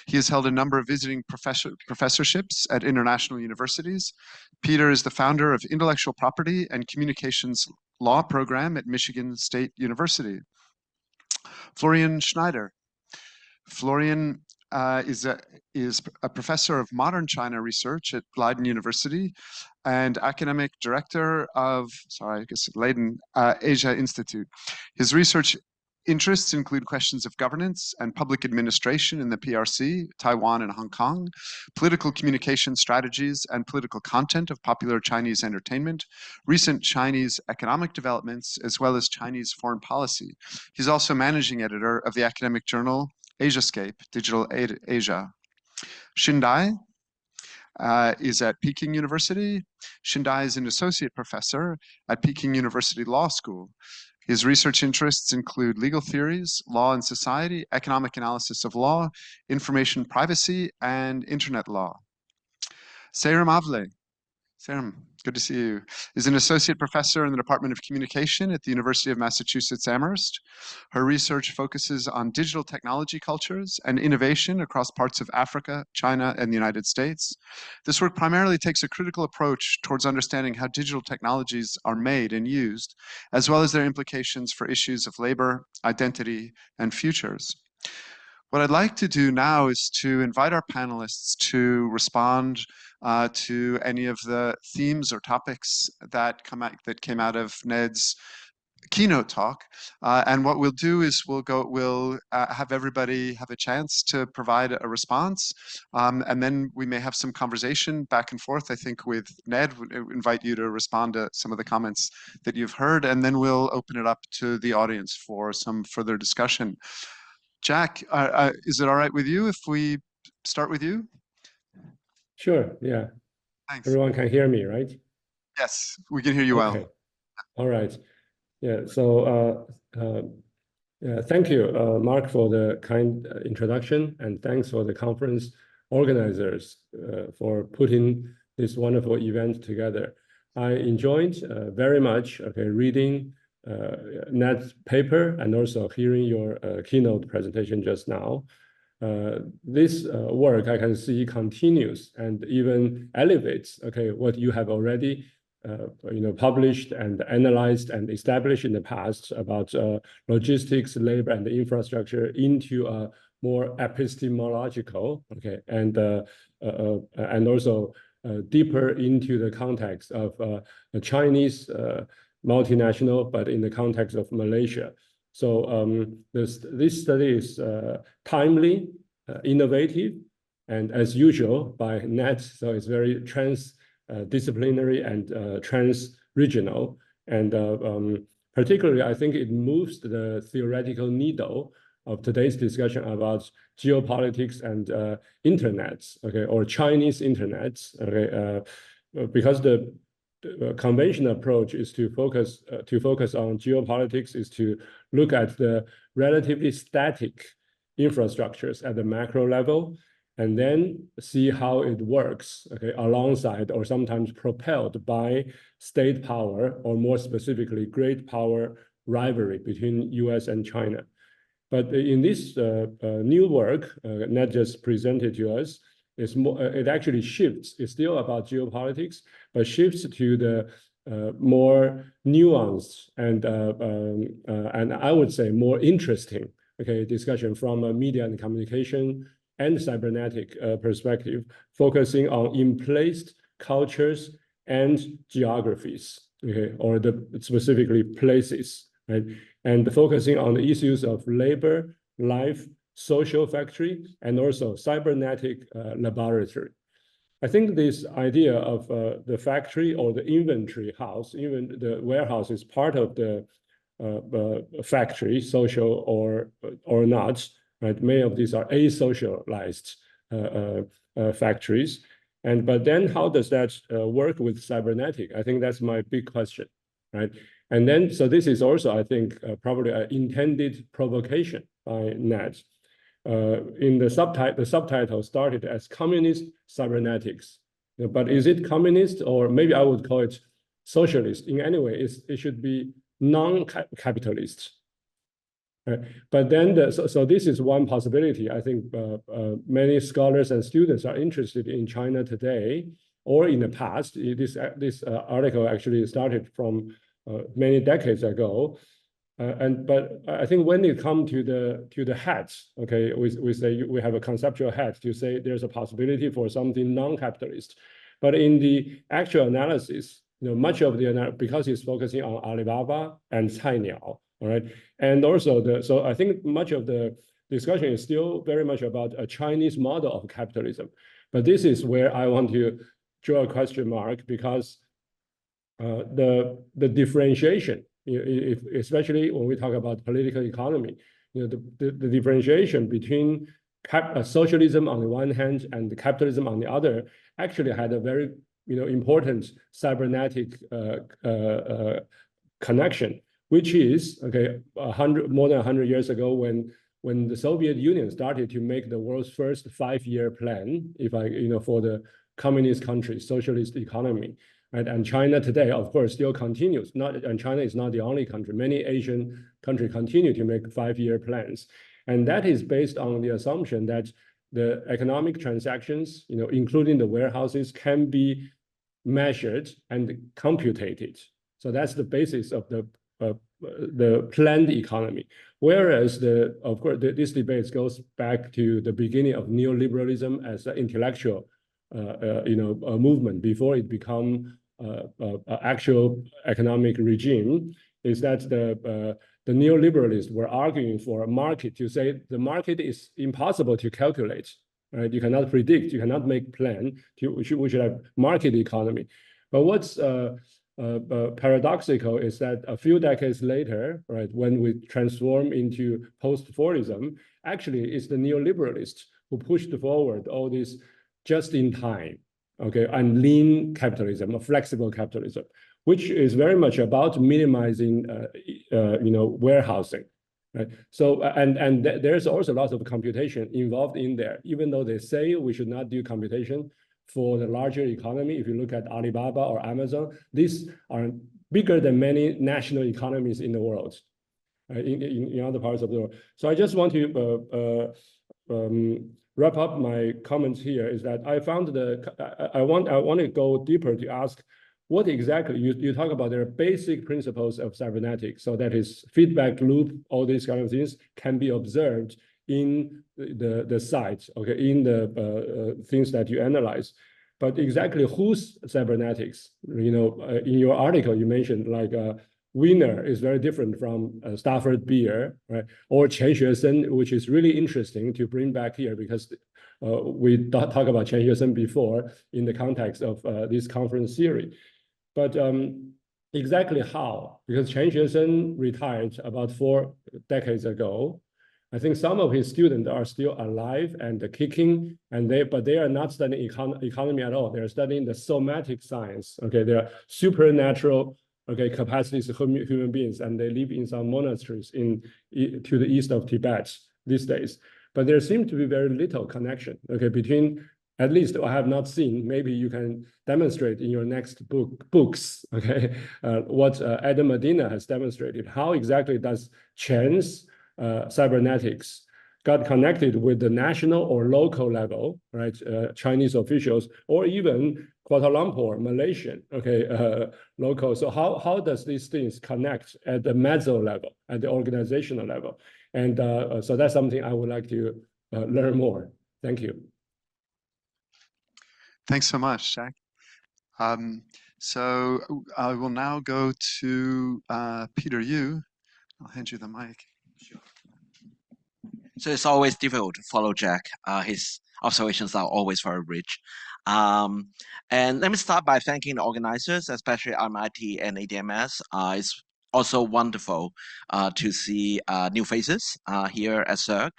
He has held a number of visiting professorships at international universities. Peter is the founder of Intellectual Property and Communications Law Program at Michigan State University. Florian Schneider. Florian is a professor of modern China research at Leiden University and academic director of, Leiden Asia Institute. His research interests include questions of governance and public administration in the PRC, Taiwan, and Hong Kong, political communication strategies and political content of popular Chinese entertainment, recent Chinese economic developments, as well as Chinese foreign policy. He's also managing editor of the academic journal Asiascape, Digital Asia. Shindai is at Peking University. Shindai is an associate professor at Peking University Law School. His research interests include legal theories, law and society, economic analysis of law, information privacy, and internet law. Seyram Avle. Seyram, good to see you, is an associate professor in the Department of Communication at the University of Massachusetts Amherst. Her research focuses on digital technology cultures and innovation across parts of Africa, China, and the United States. This work primarily takes a critical approach towards understanding how digital technologies are made and used, as well as their implications for issues of labor, identity, and futures. What I'd like to do now is to invite our panelists to respond to any of the themes or topics that came out of Ned's keynote talk. And what we'll do is we'll have everybody have a chance to provide a response. And then we may have some conversation back and forth, I think, with Ned. Invite you to respond to some of the comments that you've heard, and then we'll open it up to the audience for some further discussion. Jack, is it all right with you if we start with you? Sure, yeah. Thanks. Everyone can hear me, right? Yes, we can hear you well. All right. Yeah, so thank you, Mark, for the kind introduction, and thanks for the conference organizers for putting this wonderful event together. I enjoyed very much reading Ned's paper and also hearing your keynote presentation just now. This work I can see continues and even elevates what you have already published and analyzed and established in the past about logistics, labor, and infrastructure into a more epistemological, and also deeper into the context of a Chinese multinational, but in the context of Malaysia. So this study is timely, innovative, and as usual by Ned, so it's very transdisciplinary and trans-regional. And particularly, I think it moves the theoretical needle of today's discussion about geopolitics and internets, or Chinese internets, because the conventional approach is to focus on geopolitics, is to look at the relatively static infrastructures at the macro level, and then see how it works, alongside or sometimes propelled by state power, or more specifically, great power rivalry between US and China. But in this new work Ned just presented to us, it actually shifts. It's still about geopolitics, but shifts to the more nuanced and I would say more interesting discussion from a media and communication and cybernetic perspective, focusing on in-placed cultures and geographies, or specifically places, right? And focusing on the issues of labor, life, social factory, and also cybernetic laboratory. I think this idea of the factory or the inventory house, even the warehouse, is part of the factory, social or not, right? Many of these are asocialized factories. But then how does that work with cybernetic? I think that's my big question, right? And then, so this is also, I think, probably an intended provocation by Ned. In the subtitle started as communist cybernetics, but is it communist, or maybe I would call it socialist? In any way, it should be non-capitalist. But then, so this is one possibility. I think many scholars and students are interested in China today or in the past. This article actually started from many decades ago. But I think when it comes to the hats, we say we have a conceptual hat to say there's a possibility for something non-capitalist. But in the actual analysis, much of the because it's focusing on Alibaba and Cainiao, all right, and also so I think much of the discussion is still very much about a Chinese model of capitalism. But this is where I want to draw a question mark, because the differentiation, especially when we talk about political economy, the differentiation between socialism on the one hand and capitalism on the other actually had a very important cybernetic connection, which is more than 100 years ago when the Soviet Union started to make the world's first 5-year plan, for the communist countries, socialist economy. Right? And China today, of course, still continues. And China is not the only country. Many Asian countries continue to make 5-year plans. And that is based on the assumption that the economic transactions, including the warehouses, can be measured and computed. So that's the basis of the planned economy. Whereas of course, this debate goes back to the beginning of neoliberalism as an intellectual, movement before it become actual economic regime. Is that the neoliberalists were arguing for a market, to say the market is impossible to calculate, right? You cannot predict, you cannot make plan. We should have market economy. But what's paradoxical is that a few decades later, right, when we transform into post-Fordism, actually it's the neoliberalists who pushed forward all this just-in-time, okay, and lean capitalism, a flexible capitalism, which is very much about minimizing, warehousing, right? So, and there's also lots of computation involved in there, even though they say we should not do computation for the larger economy. If you look at Alibaba or Amazon, these are bigger than many national economies in the world, in other parts of the world. So I just want to wrap up my comments here. Is that I found I want to go deeper to ask what exactly you talk about. There are basic principles of cybernetics, so that is feedback loop, all these kind of things can be observed in the sites, okay, in the things that you analyze. But exactly whose cybernetics? In your article you mentioned like Wiener is very different from Stafford Beer, right? Or Chen Xuesen, which is really interesting to bring back here because we talked about Chen Xuesen before in the context of this conference series. But exactly how? Because Chen Xuesen retired about 4 decades ago. I think some of his students are still alive and kicking, but they are not studying economy at all. They're studying the somatic science. Okay, they are supernatural, okay, capacities of human beings, and they live in some monasteries to the east of Tibet these days. But there seems to be very little connection, okay, between, at least I have not seen, maybe you can demonstrate in your next books, okay, what Adam Medina has demonstrated. How exactly does Chen's cybernetics got connected with the national or local level, right? Chinese officials, or even Kuala Lumpur, Malaysian, okay, local. So how does these things connect at the meso level, at the organizational level? And so that's something I would like to learn more. Thank you. Thanks so much, Jack. So I will now go to Peter Yu. I'll hand you the mic. Sure. So it's always difficult to follow Jack. His observations are always very rich. And let me start by thanking the organizers, especially MIT and ADM+S. It's also wonderful to see new faces here at CERC.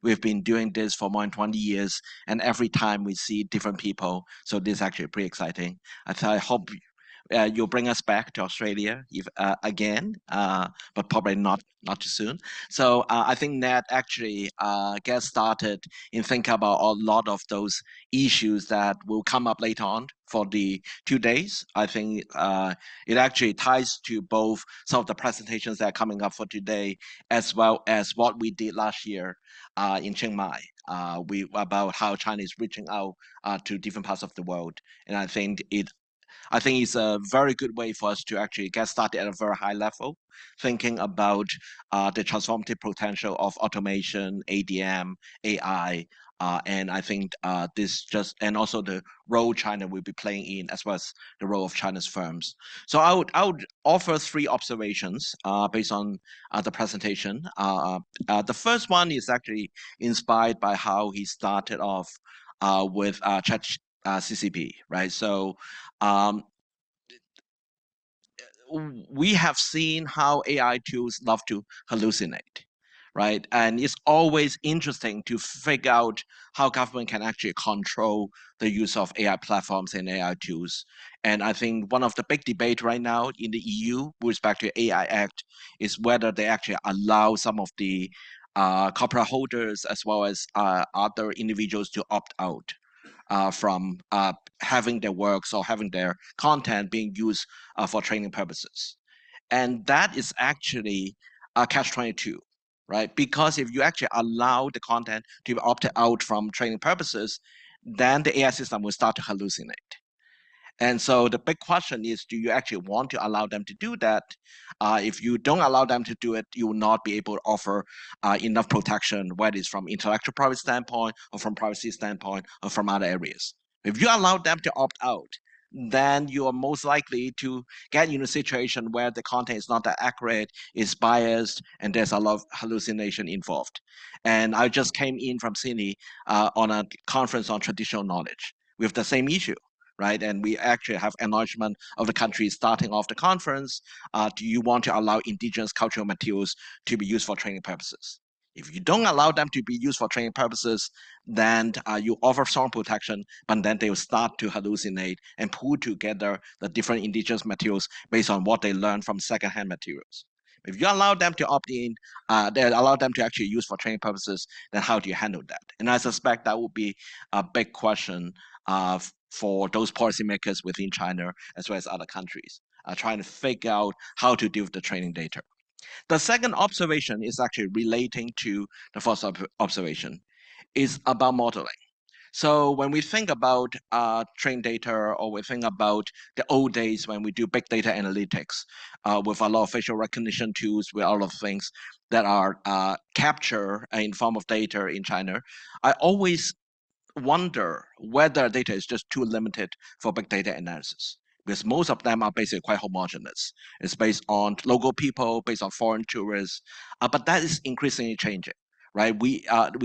We've been doing this for more than 20 years, and every time we see different people. So this is actually pretty exciting. I hope you'll bring us back to Australia again, but probably not too soon. So I think Ned actually gets started in thinking about a lot of those issues that will come up later on for the 2 days. I think it actually ties to both some of the presentations that are coming up for today, as well as what we did last year in Chiang Mai. About how China is reaching out to different parts of the world. And I think it's a very good way for us to actually get started at a very high level, thinking about the transformative potential of automation, ADM, AI, and I think and also the role China will be playing in, as well as the role of China's firms. So I would offer 3 observations based on the presentation. The first one is actually inspired by how he started off with ChatCCP, right? So we have seen how AI tools love to hallucinate, right? And it's always interesting to figure out how government can actually control the use of AI platforms and AI tools. And I think one of the big debate right now in the EU with respect to AI Act is whether they actually allow some of the corporate holders as well as other individuals to opt out from having their works or having their content being used for training purposes. And that is actually a catch-22, right? Because if you actually allow the content to be opted out from training purposes, then the AI system will start to hallucinate. And so the big question is, do you actually want to allow them to do that? If you don't allow them to do it, you will not be able to offer enough protection, whether it's from intellectual property standpoint or from privacy standpoint or from other areas. If you allow them to opt out, then you are most likely to get in a situation where the content is not that accurate, is biased, and there's a lot of hallucination involved. And I just came in from Sydney on a conference on traditional knowledge with the same issue, right? And we actually have acknowledgement of the country starting off the conference. Do you want to allow indigenous cultural materials to be used for training purposes? If you don't allow them to be used for training purposes, then you offer strong protection, but then they will start to hallucinate and pull together the different indigenous materials based on what they learn from secondhand materials. If you allow them to opt in, they allow them to actually use for training purposes, then how do you handle that? And I suspect that would be a big question for those policymakers within China as well as other countries, trying to figure out how to deal with the training data. The second observation is actually relating to the first observation, is about modeling. So when we think about trained data, or we think about the old days when we do big data analytics with a lot of facial recognition tools, with a lot of things that are captured in form of data in China, I always wonder whether data is just too limited for big data analysis, because most of them are basically quite homogeneous. It's based on local people, based on foreign tourists, but that is increasingly changing, right? We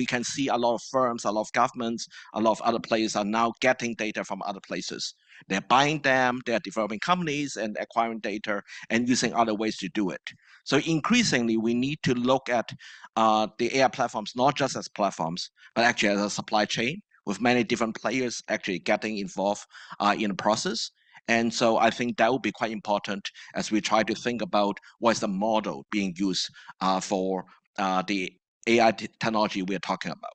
can see a lot of firms, a lot of governments, a lot of other players are now getting data from other places. They're buying them, they're developing companies and acquiring data and using other ways to do it. So increasingly, we need to look at the AI platforms not just as platforms, but actually as a supply chain, with many different players actually getting involved in the process. And so I think that will be quite important as we try to think about what is the model being used for the AI technology we're talking about.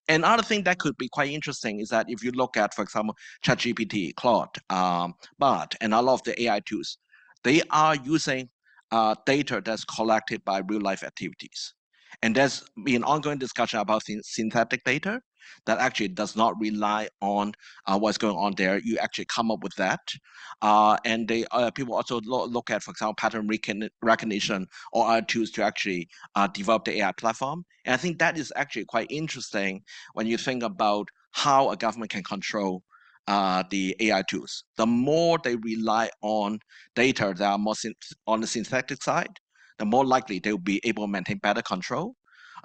Another thing that could be quite interesting is that if you look at, for example, ChatGPT, Claude, Bard, and a lot of the AI tools, they are using data that's collected by real life activities. And there's been ongoing discussion about synthetic data that actually does not rely on what's going on there. You actually come up with that. And they people also look at, for example, pattern recognition or other tools to actually develop the AI platform. And I think that is actually quite interesting when you think about how a government can control the AI tools. The more they rely on data that are more on the synthetic side, the more likely they will be able to maintain better control.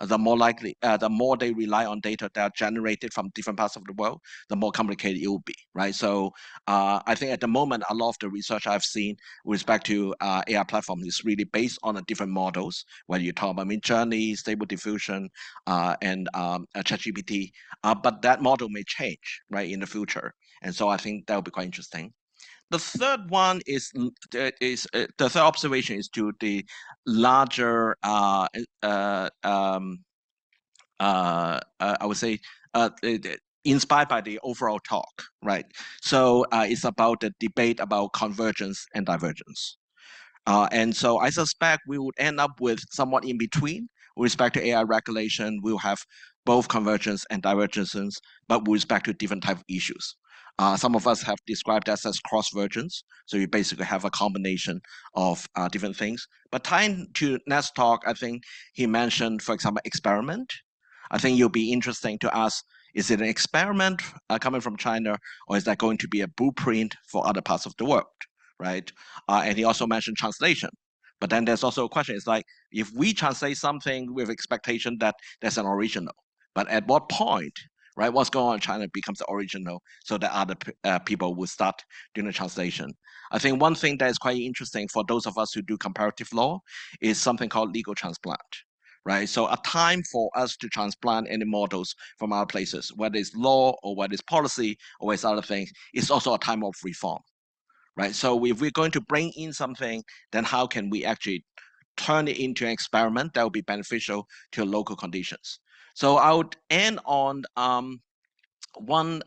The more they rely on data that are generated from different parts of the world, the more complicated it will be, right? So I think at the moment, a lot of the research I've seen with respect to AI platforms is really based on the different models, whether you talk about Midjourney, Stable Diffusion, and ChatGPT, but that model may change, right, in the future. And so I think that will be quite interesting. The third one is the third observation is to the larger I would say inspired by the overall talk, right? So it's about the debate about convergence and divergence. And so I suspect we would end up with somewhat in between. With respect to AI regulation, we'll have both convergence and divergence, but with respect to different type of issues. Some of us have described that as cross-vergence. So you basically have a combination of different things. But tying to Ned's talk, I think he mentioned, for example, experiment. I think it'll be interesting to ask, is it an experiment coming from China, or is that going to be a blueprint for other parts of the world, right? And he also mentioned translation. But then there's also a question, it's like, if we translate something with expectation that there's an original, but at what point, right, what's going on in China becomes the original so that other people will start doing the translation. I think one thing that is quite interesting for those of us who do comparative law is something called legal transplant, right? So a time for us to transplant any models from other places, whether it's law or whether it's policy or whether it's other things, is also a time of reform, right? So if we're going to bring in something, then how can we actually turn it into an experiment that will be beneficial to local conditions? So I would end on one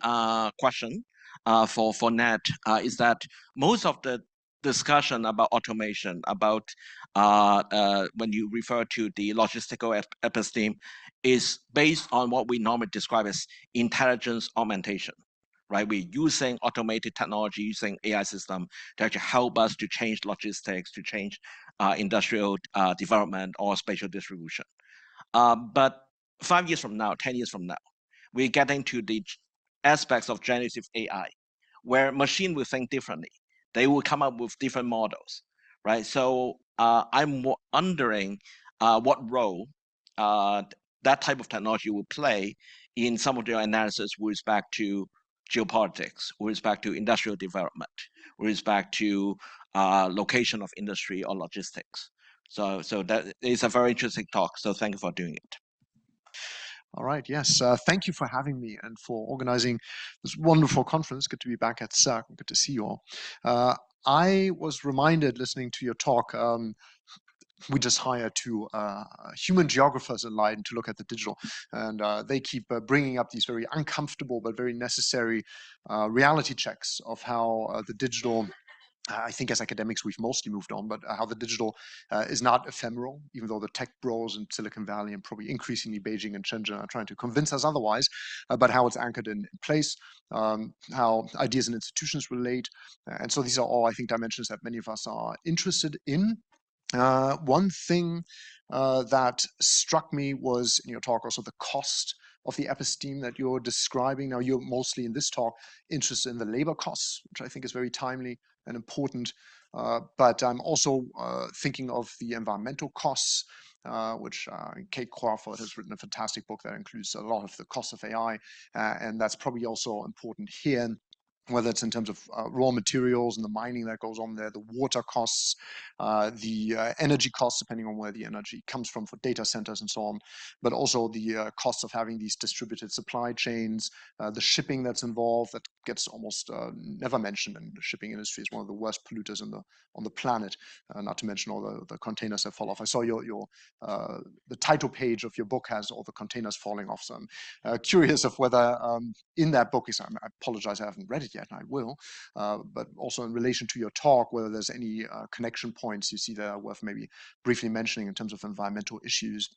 question for Ned, is that most of the discussion about automation, about when you refer to the logistical episteme, is based on what we normally describe as intelligence augmentation, right? We're using automated technology, using AI system to actually help us to change logistics, to change industrial development or spatial distribution. But 5 years from now, 10 years from now, we're getting to the aspects of generative AI, where machine will think differently. They will come up with different models, right? So I'm wondering what role that type of technology will play in some of your analysis with respect to geopolitics, with respect to industrial development, with respect to location of industry or logistics. So that is a very interesting talk. So thank you for doing it. All right, yes. Thank you for having me and for organizing this wonderful conference. Good to be back at CERC. Good to see you all. I was reminded listening to your talk, we just hired two human geographers in Leiden to look at the digital, and they keep bringing up these very uncomfortable but very necessary reality checks of how the digital, I think as academics we've mostly moved on, but how the digital is not ephemeral, even though the tech bros in Silicon Valley and probably increasingly Beijing and Shenzhen are trying to convince us otherwise, but how it's anchored in place, how ideas and institutions relate. And so these are all, I think, dimensions that many of us are interested in. One thing that struck me was in your talk also the cost of the episteme that you're describing. Now, you're mostly in this talk interested in the labor costs, which I think is very timely and important. But I'm also thinking of the environmental costs, which Kate Crawford has written a fantastic book that includes a lot of the costs of AI. And that's probably also important here, whether it's in terms of raw materials and the mining that goes on there, the water costs, the energy costs, depending on where the energy comes from for data centers and so on, but also the costs of having these distributed supply chains, the shipping that's involved that gets almost never mentioned, and the shipping industry is one of the worst polluters on the planet, not to mention all the containers that fall off. I saw the title page of your book has all the containers falling off, so I'm curious of whether in that book, I apologize, I haven't read it yet, and I will, but also in relation to your talk, whether there's any connection points you see there worth maybe briefly mentioning in terms of environmental issues.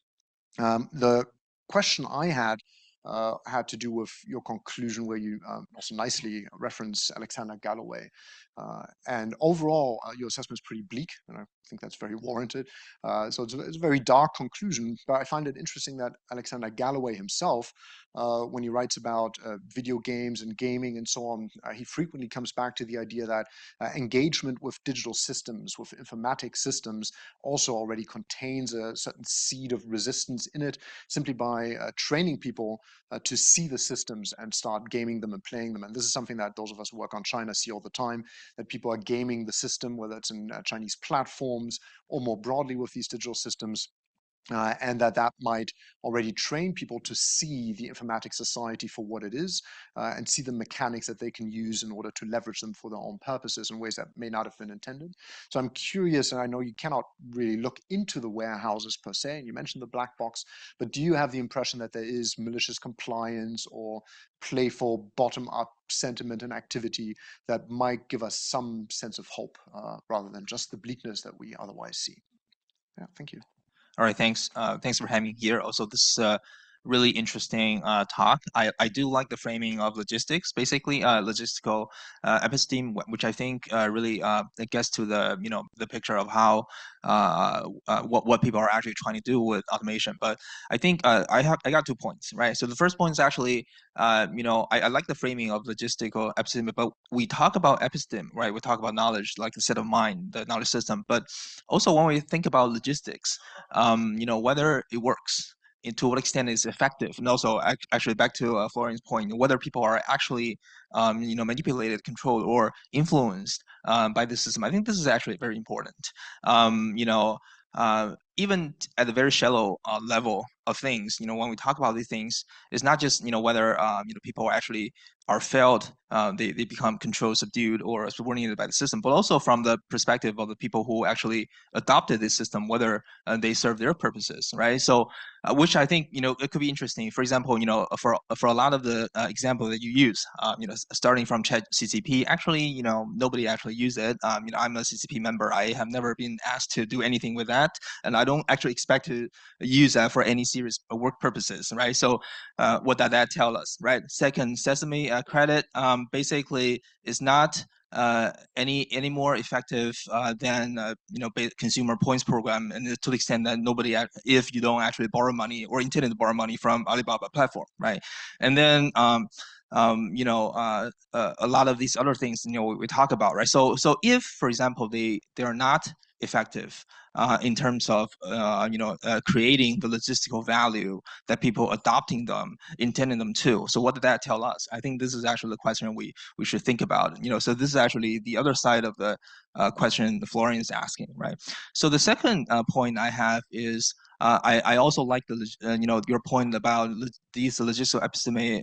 The question I had to do with your conclusion, where you also nicely reference Alexander Galloway. And overall, your assessment is pretty bleak, and I think that's very warranted. So it's a very dark conclusion, but I find it interesting that Alexander Galloway himself, when he writes about video games and gaming and so on, he frequently comes back to the idea that engagement with digital systems, with informatics systems, also already contains a certain seed of resistance in it, simply by training people to see the systems and start gaming them and playing them. And this is something that those of us who work on China see all the time, that people are gaming the system, whether it's in Chinese platforms or more broadly with these digital systems. And that might already train people to see the informatics society for what it is, and see the mechanics that they can use in order to leverage them for their own purposes in ways that may not have been intended. So I'm curious, and I know you cannot really look into the warehouses per se, and you mentioned the black box, but do you have the impression that there is malicious compliance or playful bottom-up sentiment and activity that might give us some sense of hope rather than just the bleakness that we otherwise see? Yeah, thank you. All right, thanks. Thanks for having me here. Also, this really interesting talk. I do like the framing of logistics, basically logistical episteme, which I think really it gets to the picture of how what people are actually trying to do with automation. But I think I got 2 points, right? So the first point is actually I like the framing of logistical episteme, but we talk about episteme, right? We talk about knowledge, like the set of mind, the knowledge system, but also when we think about logistics, whether it works, to what extent it's effective, and also actually back to Florian's point, whether people are actually manipulated, controlled, or influenced by the system. I think this is actually very important. Even at the very shallow level of things, when we talk about these things, it's not just whether people are failed, they become controlled, subdued, or subordinated by the system, but also from the perspective of the people who actually adopted this system, whether they serve their purposes, right? So, which I think it could be interesting. For example, for a lot of the example that you use, starting from ChatCCP, actually, nobody actually used it. I'm a CCP member. I have never been asked to do anything with that, and I don't actually expect to use that for any serious work purposes, right? So what does that tell us, right? Second, Sesame credit basically is not any more effective than consumer points program, and to the extent that nobody, if you don't actually borrow money or intend to borrow money from Alibaba platform, right? And then a lot of these other things we talk about, right? So if, for example, they are not effective in terms of creating the logistical value that people adopting them intending them to. So what did that tell us? I think this is actually the question we should think about. So this is actually the other side of the question Florian is asking, right? So the second point I have is I also like your point about these logistical episteme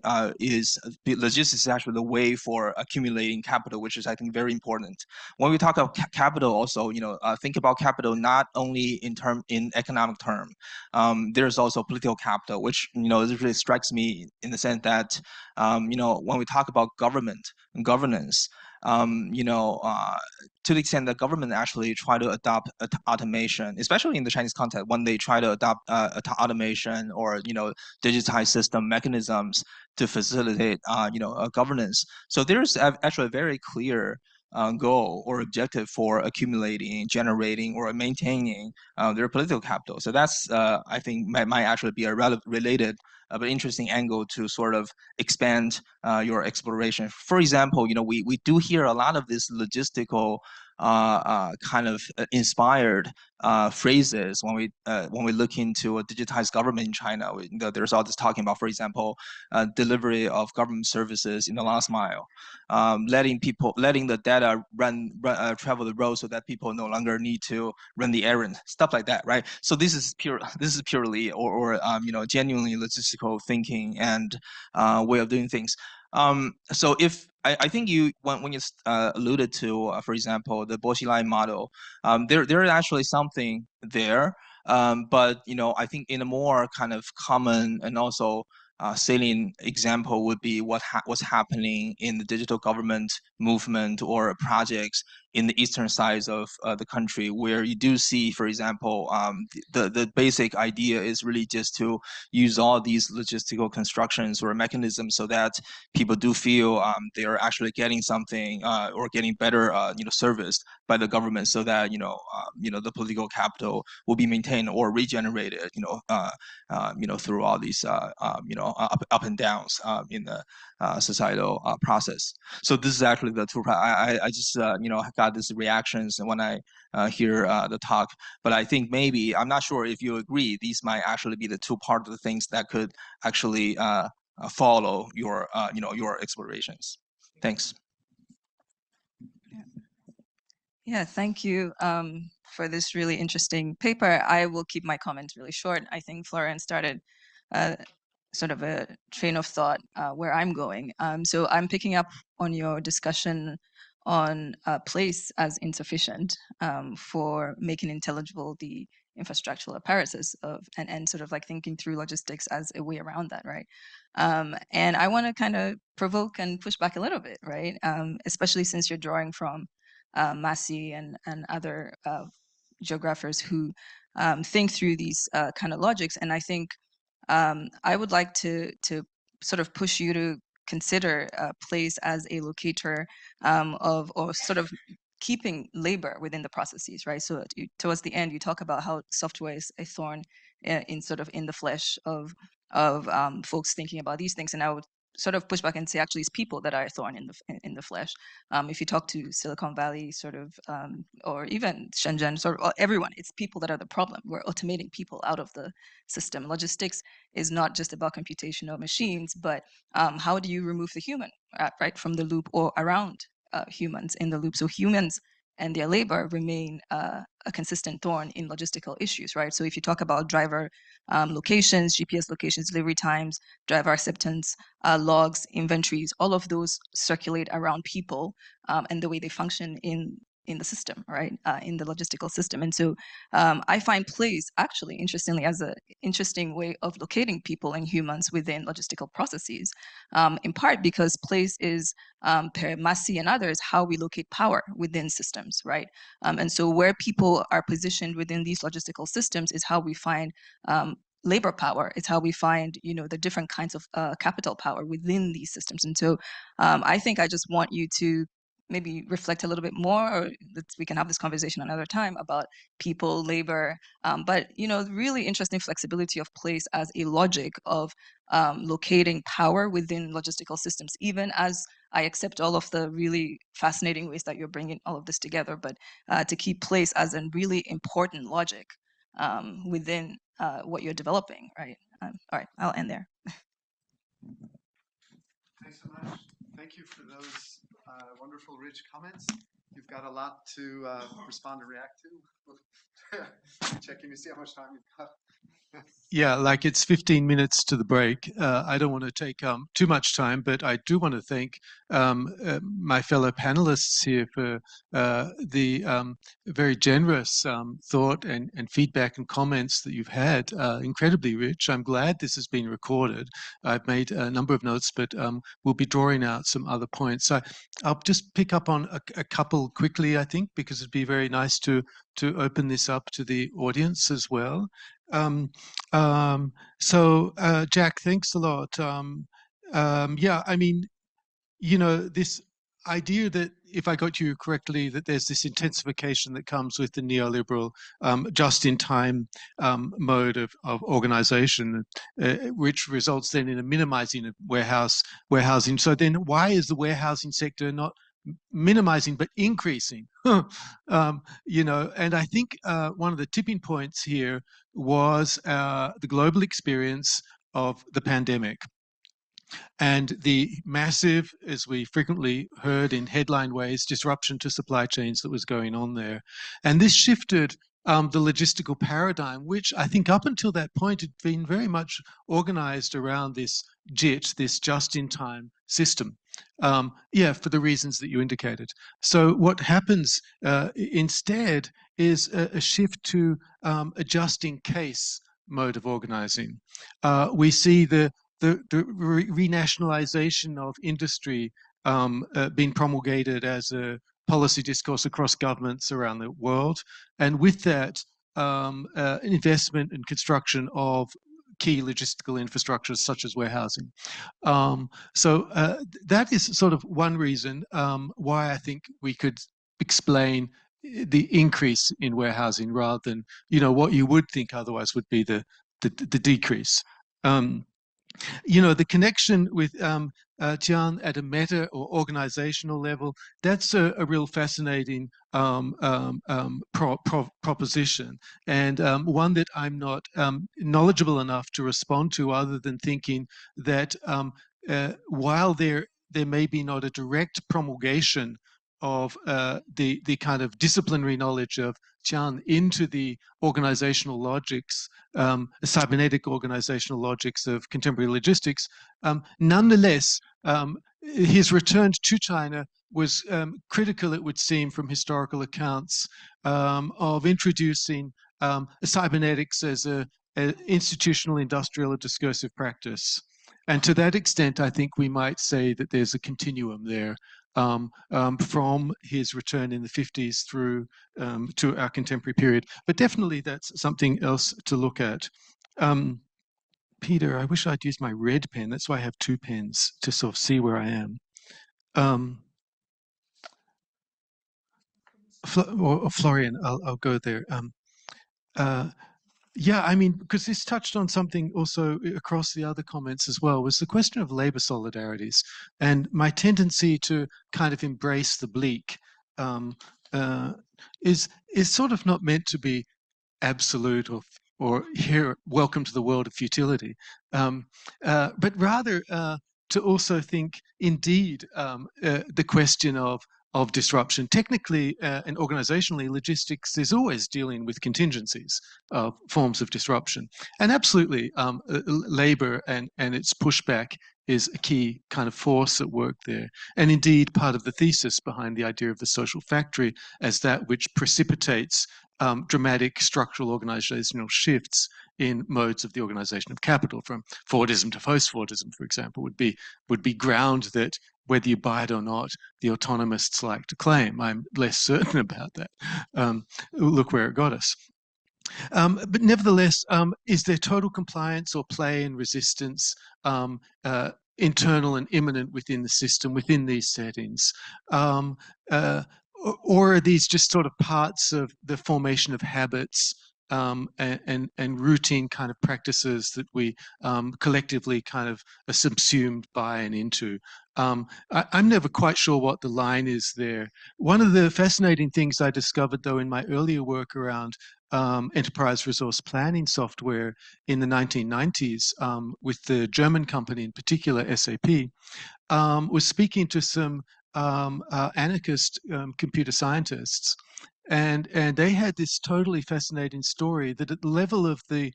logistics is actually the way for accumulating capital, which is, I think, very important. When we talk about capital, also think about capital not only in economic term. There's also political capital, which this really strikes me in the sense that when we talk about governance. To the extent that government actually try to adopt automation, especially in the Chinese context, when they try to adopt automation or digitized system mechanisms to facilitate governance. So there's actually a very clear goal or objective for accumulating, generating, or maintaining their political capital. So that's I think might actually be a related but interesting angle to sort of expand your exploration. For example, we do hear a lot of this logistical kind of inspired phrases when we look into a digitized government in China. There's all this talking about, for example, delivery of government services in the last mile, letting the data travel the road so that people no longer need to run the errand, stuff like that, right? So this is purely or genuinely logistical thinking and way of doing things. So if I think when you alluded to, for example, the Boshi model, there is actually something there, but I think in a more kind of common and also salient example would be what's happening in the digital government movement or projects in the eastern sides of the country, where you do see, for example, the basic idea is really just to use all these logistical constructions or mechanisms so that people do feel they are actually getting something or getting better serviced by the government, so that the political capital will be maintained or regenerated through all these up and downs in the societal process. So this is actually the two. I just got these reactions when I hear the talk, but I think maybe, I'm not sure if you agree, these might actually be the two parts of the things that could actually follow your your explorations. Thanks. Yeah, thank you for this really interesting paper. I will keep my comments really short. I think Florian started sort of a train of thought where I'm going. So I'm picking up on your discussion on place as insufficient for making intelligible the infrastructural apparatus and sort of like thinking through logistics as a way around that, right? And I want to kind of provoke and push back a little bit, right? Especially since you're drawing from Massey and other geographers who think through these kind of logics. And I think I would like to sort of push you to consider place as a locator of, or sort of keeping labor within the processes, right? So towards the end, you talk about how software is a thorn in sort of in the flesh of folks thinking about these things. And I would sort of push back and say, actually, it's people that are a thorn in the flesh. If you talk to Silicon Valley, sort of, or even Shenzhen, sort of everyone, it's people that are the problem. We're automating people out of the system. Logistics is not just about computational machines, but how do you remove the human, right, from the loop or around humans in the loop? So humans and their labor remain a consistent thorn in logistical issues, right? So if you talk about driver locations, GPS locations, delivery times, driver acceptance, logs, inventories, all of those circulate around people and the way they function in in the system, right? In the logistical system. And so I find place actually, interestingly, as an interesting way of locating people and humans within logistical processes, in part because place is, per Massey and others, how we locate power within systems, right? And so where people are positioned within these logistical systems is how we find labor power. It's how we find, the different kinds of capital power within these systems. And so I think I just want you to maybe reflect a little bit more, or we can have this conversation another time about people, labor, but really interesting flexibility of place as a logic of locating power within logistical systems, even as I accept all of the really fascinating ways that you're bringing all of this together, but to keep place as a really important logic within what you're developing, right? All right, I'll end there. Thanks so much. Thank you for those wonderful, rich comments. You've got a lot to respond and react to. Checking to see how much time you've got. Yeah, like it's 15 minutes to the break. I don't want to take too much time, but I do want to thank my fellow panelists here for the very generous thought and feedback and comments that you've had. Incredibly rich. I'm glad this has been recorded. I've made a number of notes, but we'll be drawing out some other points. So I'll just pick up on a couple quickly, I think, because it'd be very nice to open this up to the audience as well. Jack, thanks a lot. Yeah, I mean, this idea that, if I got you correctly, that there's this intensification that comes with the neoliberal just-in-time mode of organization, which results then in a minimizing of warehousing. So then why is the warehousing sector not minimizing but increasing? And I think one of the tipping points here was the global experience of the pandemic and the massive, as we frequently heard in headline ways, disruption to supply chains that was going on there. And this shifted the logistical paradigm, which I think up until that point had been very much organized around this JIT, this just-in-time system. For the reasons that you indicated. So what happens instead is a shift to a just-in-case mode of organizing. We see the renationalization of industry being promulgated as a policy discourse across governments around the world, and with that, investment and construction of key logistical infrastructures such as warehousing. That is sort of one reason why I think we could explain the increase in warehousing rather than what you would think otherwise would be the decrease. The connection with Tian at a meta or organizational level, that's a real fascinating proposition, and one that I'm not knowledgeable enough to respond to, other than thinking that while there may be not a direct promulgation of the kind of disciplinary knowledge of Tian into the organizational logics, cybernetic organizational logics of contemporary logistics, nonetheless, his return to China was critical, it would seem, from historical accounts, of introducing cybernetics as an institutional, industrial, or discursive practice. And to that extent, I think we might say that there's a continuum there. From his return in the 50s through to our contemporary period. But definitely that's something else to look at. Peter, I wish I'd used my red pen. That's why I have two pens to sort of see where I am. Or Florian, I'll go there. Yeah, I mean, because this touched on something also across the other comments as well, was the question of labor solidarities. And my tendency to kind of embrace the bleak is sort of not meant to be absolute or here, welcome to the world of futility, but rather to also think, indeed, the question of disruption. Technically and organizationally, logistics is always dealing with contingencies of forms of disruption. And absolutely, labor and its pushback is a key kind of force at work there. And indeed, part of the thesis behind the idea of the social factory as that which precipitates dramatic structural organizational shifts in modes of the organization of capital, from Fordism to post-Fordism, for example, would be ground that, whether you buy it or not, the autonomists like to claim. I'm less certain about that. Look where it got us. But nevertheless, is there total compliance or play and resistance internal and immanent within the system, within these settings? Or are these just sort of parts of the formation of habits and routine kind of practices that we collectively kind of are subsumed by and into? I'm never quite sure what the line is there. One of the fascinating things I discovered, though, in my earlier work around enterprise resource planning software in the 1990s with the German company in particular, SAP, was speaking to some anarchist computer scientists. And they had this totally fascinating story that at the level of the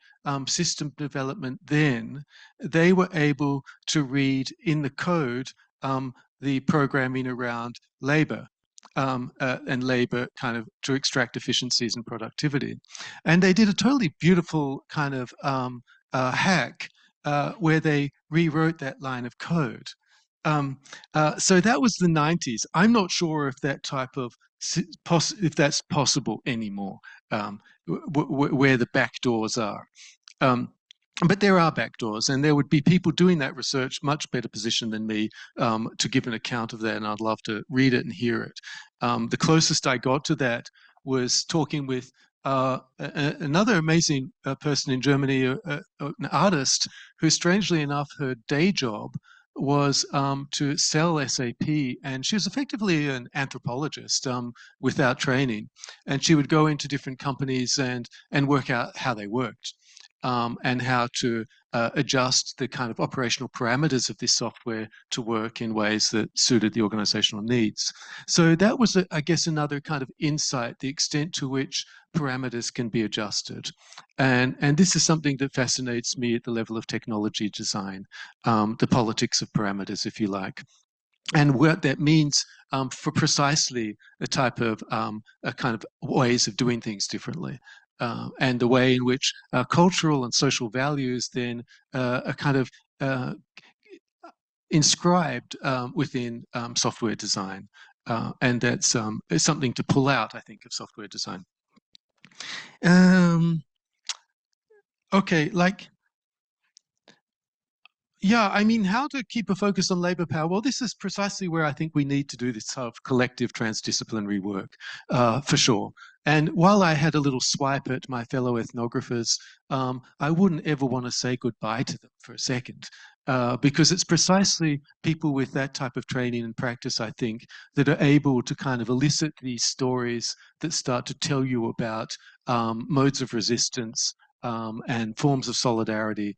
system development then, they were able to read in the code the programming around labor. And labor kind of to extract efficiencies and productivity. And they did a totally beautiful kind of hack where they rewrote that line of code. So that was the 90s. I'm not sure if that type of, if that's possible anymore, where the back doors are. But there are backdoors, and there would be people doing that research much better positioned than me to give an account of that, and I'd love to read it and hear it. The closest I got to that was talking with another amazing person in Germany, an artist who, strangely enough, her day job was to sell SAP, and she was effectively an anthropologist without training, and she would go into different companies and work out how they worked. And how to adjust the kind of operational parameters of this software to work in ways that suited the organizational needs. So that was, I guess, another kind of insight, the extent to which parameters can be adjusted. And this is something that fascinates me at the level of technology design, the politics of parameters, if you like. And what that means for precisely the type of a kind of ways of doing things differently. And the way in which cultural and social values then are kind of inscribed within software design. And that's something to pull out, I think, of software design. Okay, like, yeah, I mean, how to keep a focus on labor power? Well, this is precisely where I think we need to do this sort of collective transdisciplinary work, for sure. And while I had a little swipe at my fellow ethnographers, I wouldn't ever want to say goodbye to them for a second, because it's precisely people with that type of training and practice, I think, that are able to kind of elicit these stories that start to tell you about modes of resistance, and forms of solidarity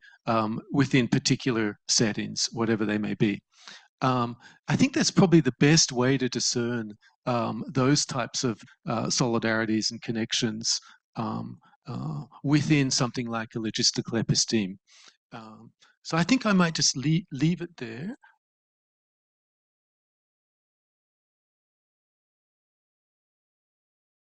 within particular settings, whatever they may be. I think that's probably the best way to discern those types of solidarities and connections within something like a logistical episteme. So I think I might just leave it there.